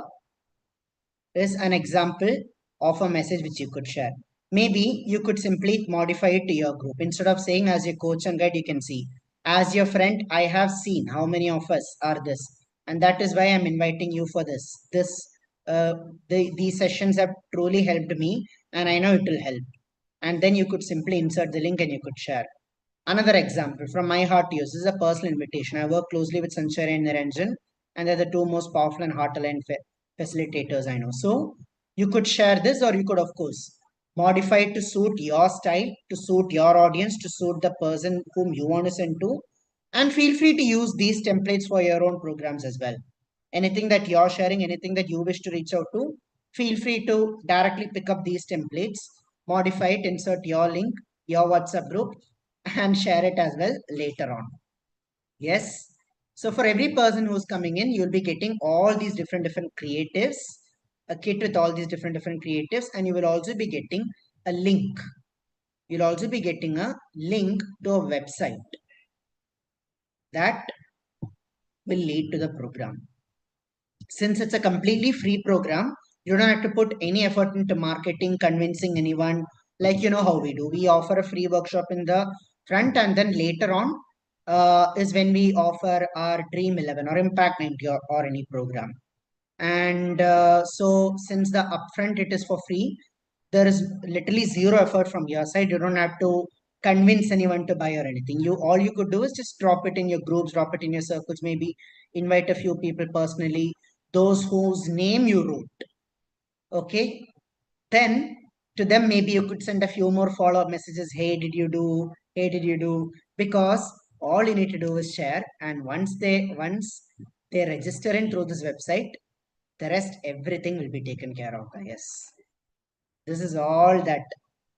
is an example of a message which you could share. Maybe you could simply modify it to your group. Instead of saying as your coach and guide, you can see, as your friend, I have seen how many of us are this. And that is why I'm inviting you for this. These sessions have truly helped me, and I know it will help. And then you could simply insert the link and you could share. Another example from my heart to you. This is a personal invitation. I work closely with Sanchari and Niranjan, and they're the 2 most powerful and heart-aligned facilitators I know. So you could share this, or you could, of course, modify it to suit your style, to suit your audience, to suit the person whom you want to send to. And feel free to use these templates for your own programs as well. Anything that you're sharing, anything that you wish to reach out to, feel free to directly pick up these templates, modify it, insert your link, your WhatsApp group, and share it as well later on. Yes. So for every person who's coming in, you'll be getting all these different creatives, a kit with all these different creatives, and you will also be getting a link. You'll also be getting a link to a website that will lead to the program. Since it's a completely free program, you don't have to put any effort into marketing, convincing anyone. Like, you know how we do. We offer a free workshop in the front, and then later on, is when we offer our Dream 11 or Impact 90 or any program. And so since the upfront it is for free, there is literally zero effort from your side. You don't have to convince anyone to buy or anything. All you could do is just drop it in your groups, drop it in your circles, maybe invite a few people personally, those whose name you wrote. Okay. Then to them, maybe you could send a few more follow-up messages. Hey, did you do? Hey, did you do? Because all you need to do is share. And once they register in through this website, the rest, everything will be taken care of, guys. This is all that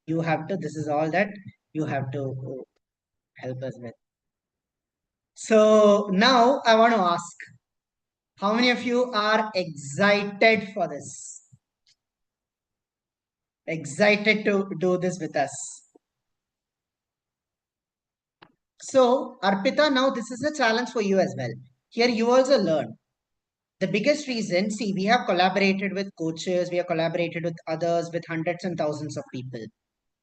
you have to help us with. So now I want to ask, how many of you are excited for this? Excited to do this with us? So Arpita, now this is a challenge for you as well. Here you also learn. The biggest reason, see, we have collaborated with coaches, we have collaborated with others, with hundreds and thousands of people.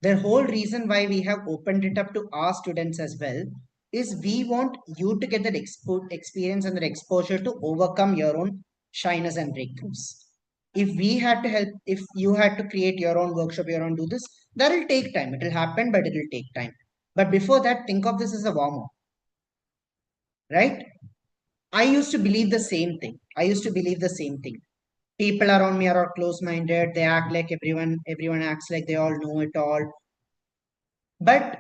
The whole reason why we have opened it up to our students as well is we want you to get that experience and that exposure to overcome your own shyness and breakthroughs. If you had to create your own workshop, your own do this, that will take time. It will happen, but it will take time. But before that, think of this as a warm-up, right? I used to believe the same thing. People around me are all close-minded. They act like everyone acts like they all know it all. But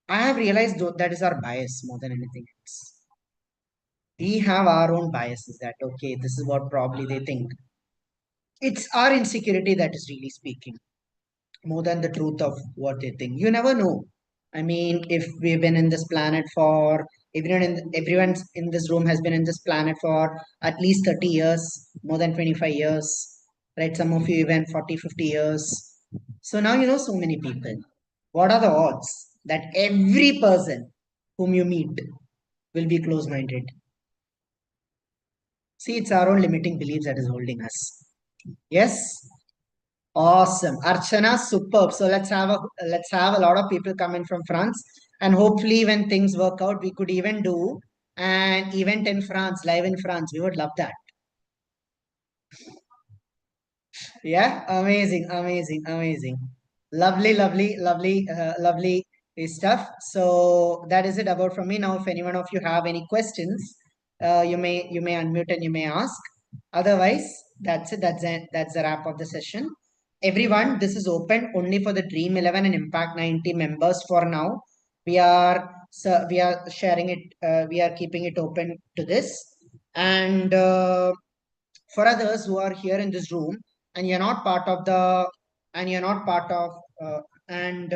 I have realized that is our bias more than anything else. We have our own biases that, okay, this is what probably they think. It's our insecurity that is really speaking more than the truth of what they think. You never know. I mean, if we've been in this planet for everyone in this room has been in this planet for at least 30 years, more than 25 years, right? Some of you even 40, 50 years. So now you know so many people. What are the odds that every person whom you meet will be close-minded? See, it's our own limiting beliefs that is holding us. Yes? Awesome. Archana, superb. So let's have a lot of people come in from France. And hopefully when things work out, we could even do an event in France, live in France. We would love that. Yeah, amazing, amazing, amazing. Lovely, lovely, lovely, lovely stuff. So that is it about from me. Now, if anyone of you have any questions, you may unmute and you may ask. Otherwise, that's it. That's the wrap of the session. Everyone, this is open only for the Dream 11 and Impact 90 members for now. We are sharing it. We are keeping it open to this. And for others who are here in this room and you're not part of the and you're not part of and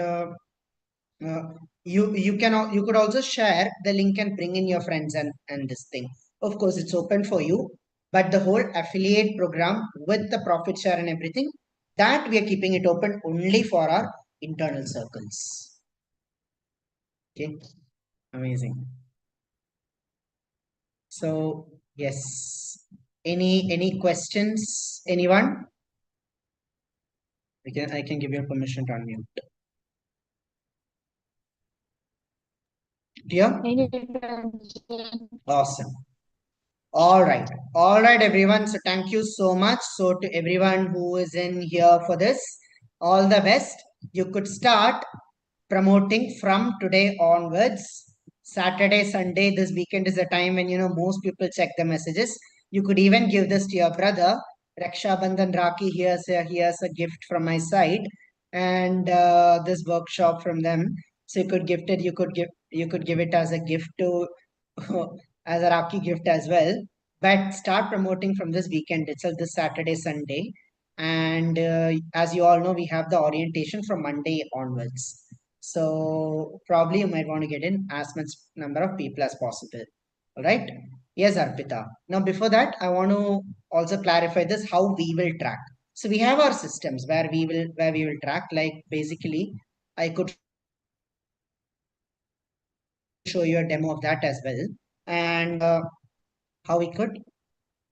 you could also share the link and bring in your friends and this thing. Of course, it's open for you, but the whole affiliate program with the profit share and everything, that we are keeping it open only for our internal circles. Okay, amazing. So yes, any questions, anyone? I can give you permission to unmute. Dear? Awesome. All right, everyone. So thank you so much. So to everyone who is in here for this, all the best. You could start promoting from today onwards. Saturday, Sunday, this weekend is a time when most people check the messages. You could even give this to your brother. Raksha Bandhan Rakhi, here's a gift from my side, and this workshop from them. So you could gift it. You could give it as a gift to as a Rakhi gift as well. But start promoting from this weekend itself, this Saturday, Sunday. And as you all know, we have the orientation from Monday onwards. So probably you might want to get in as much number of people as possible. All right. Yes, Arpita. Now, before that, I want to also clarify this, how we will track. So we have our systems where we will track, like basically I could show you a demo of that as well. And how we could,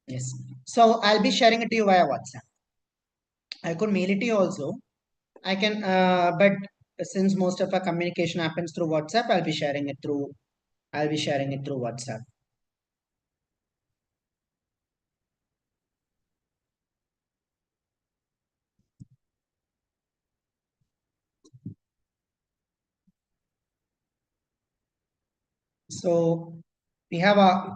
yes. So I'll be sharing it to you via WhatsApp. I could mail it to you also. I can, but since most of our communication happens through WhatsApp, I'll be sharing it through WhatsApp. So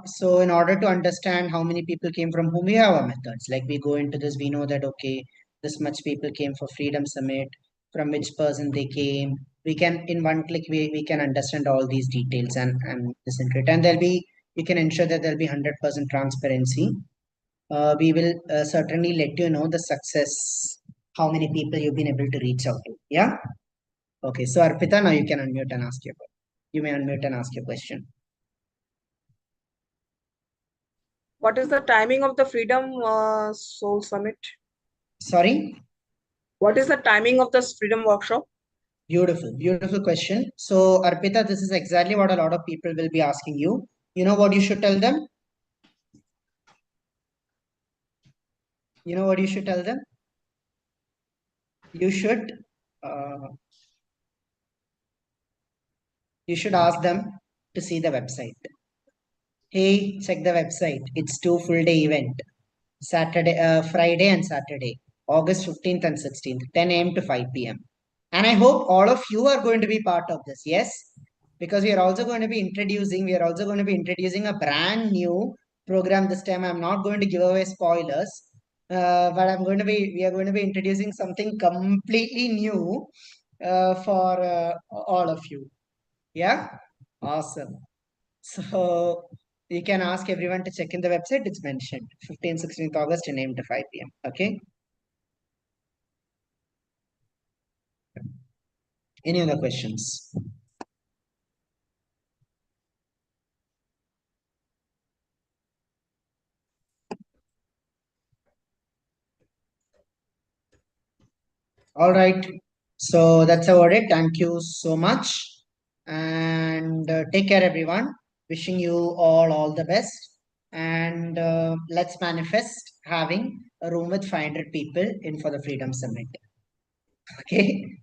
so in order to understand how many people came from whom, we have our methods. Like we go into this, we know that okay, this much people came for Freedom Summit, from which person they came. We can in one click we can understand all these details and listen to it. And we can ensure that there'll be 100% transparency. We will certainly let you know the success, how many people you've been able to reach out to. Yeah. Okay. So Arpita, now you can unmute and ask your you may unmute and ask your question. What is the timing of the Freedom Soul Summit? Sorry. What is the timing of this Freedom Workshop? Beautiful question. So Arpita, this is exactly what a lot of people will be asking you. You know what you should tell them? You know what you should tell them? You should ask them to see the website. Hey, check the website. It's 2 full day event. Friday and Saturday, August 15th and 16th, 10 a.m. to 5 p.m. And I hope all of you are going to be part of this. Yes, because we are also going to be introducing a brand new program this time. I'm not going to give away spoilers, but we are going to be introducing something completely new for all of you. Yeah, awesome. So you can ask everyone to check in the website. It's mentioned 15th, 16th August, 10 a.m. to 5 p.m. Okay. Any other questions? All right. So that's about it. Thank you so much. And take care, everyone. Wishing you all the best. And let's manifest having a room with 500 people in for the Freedom Summit. Okay.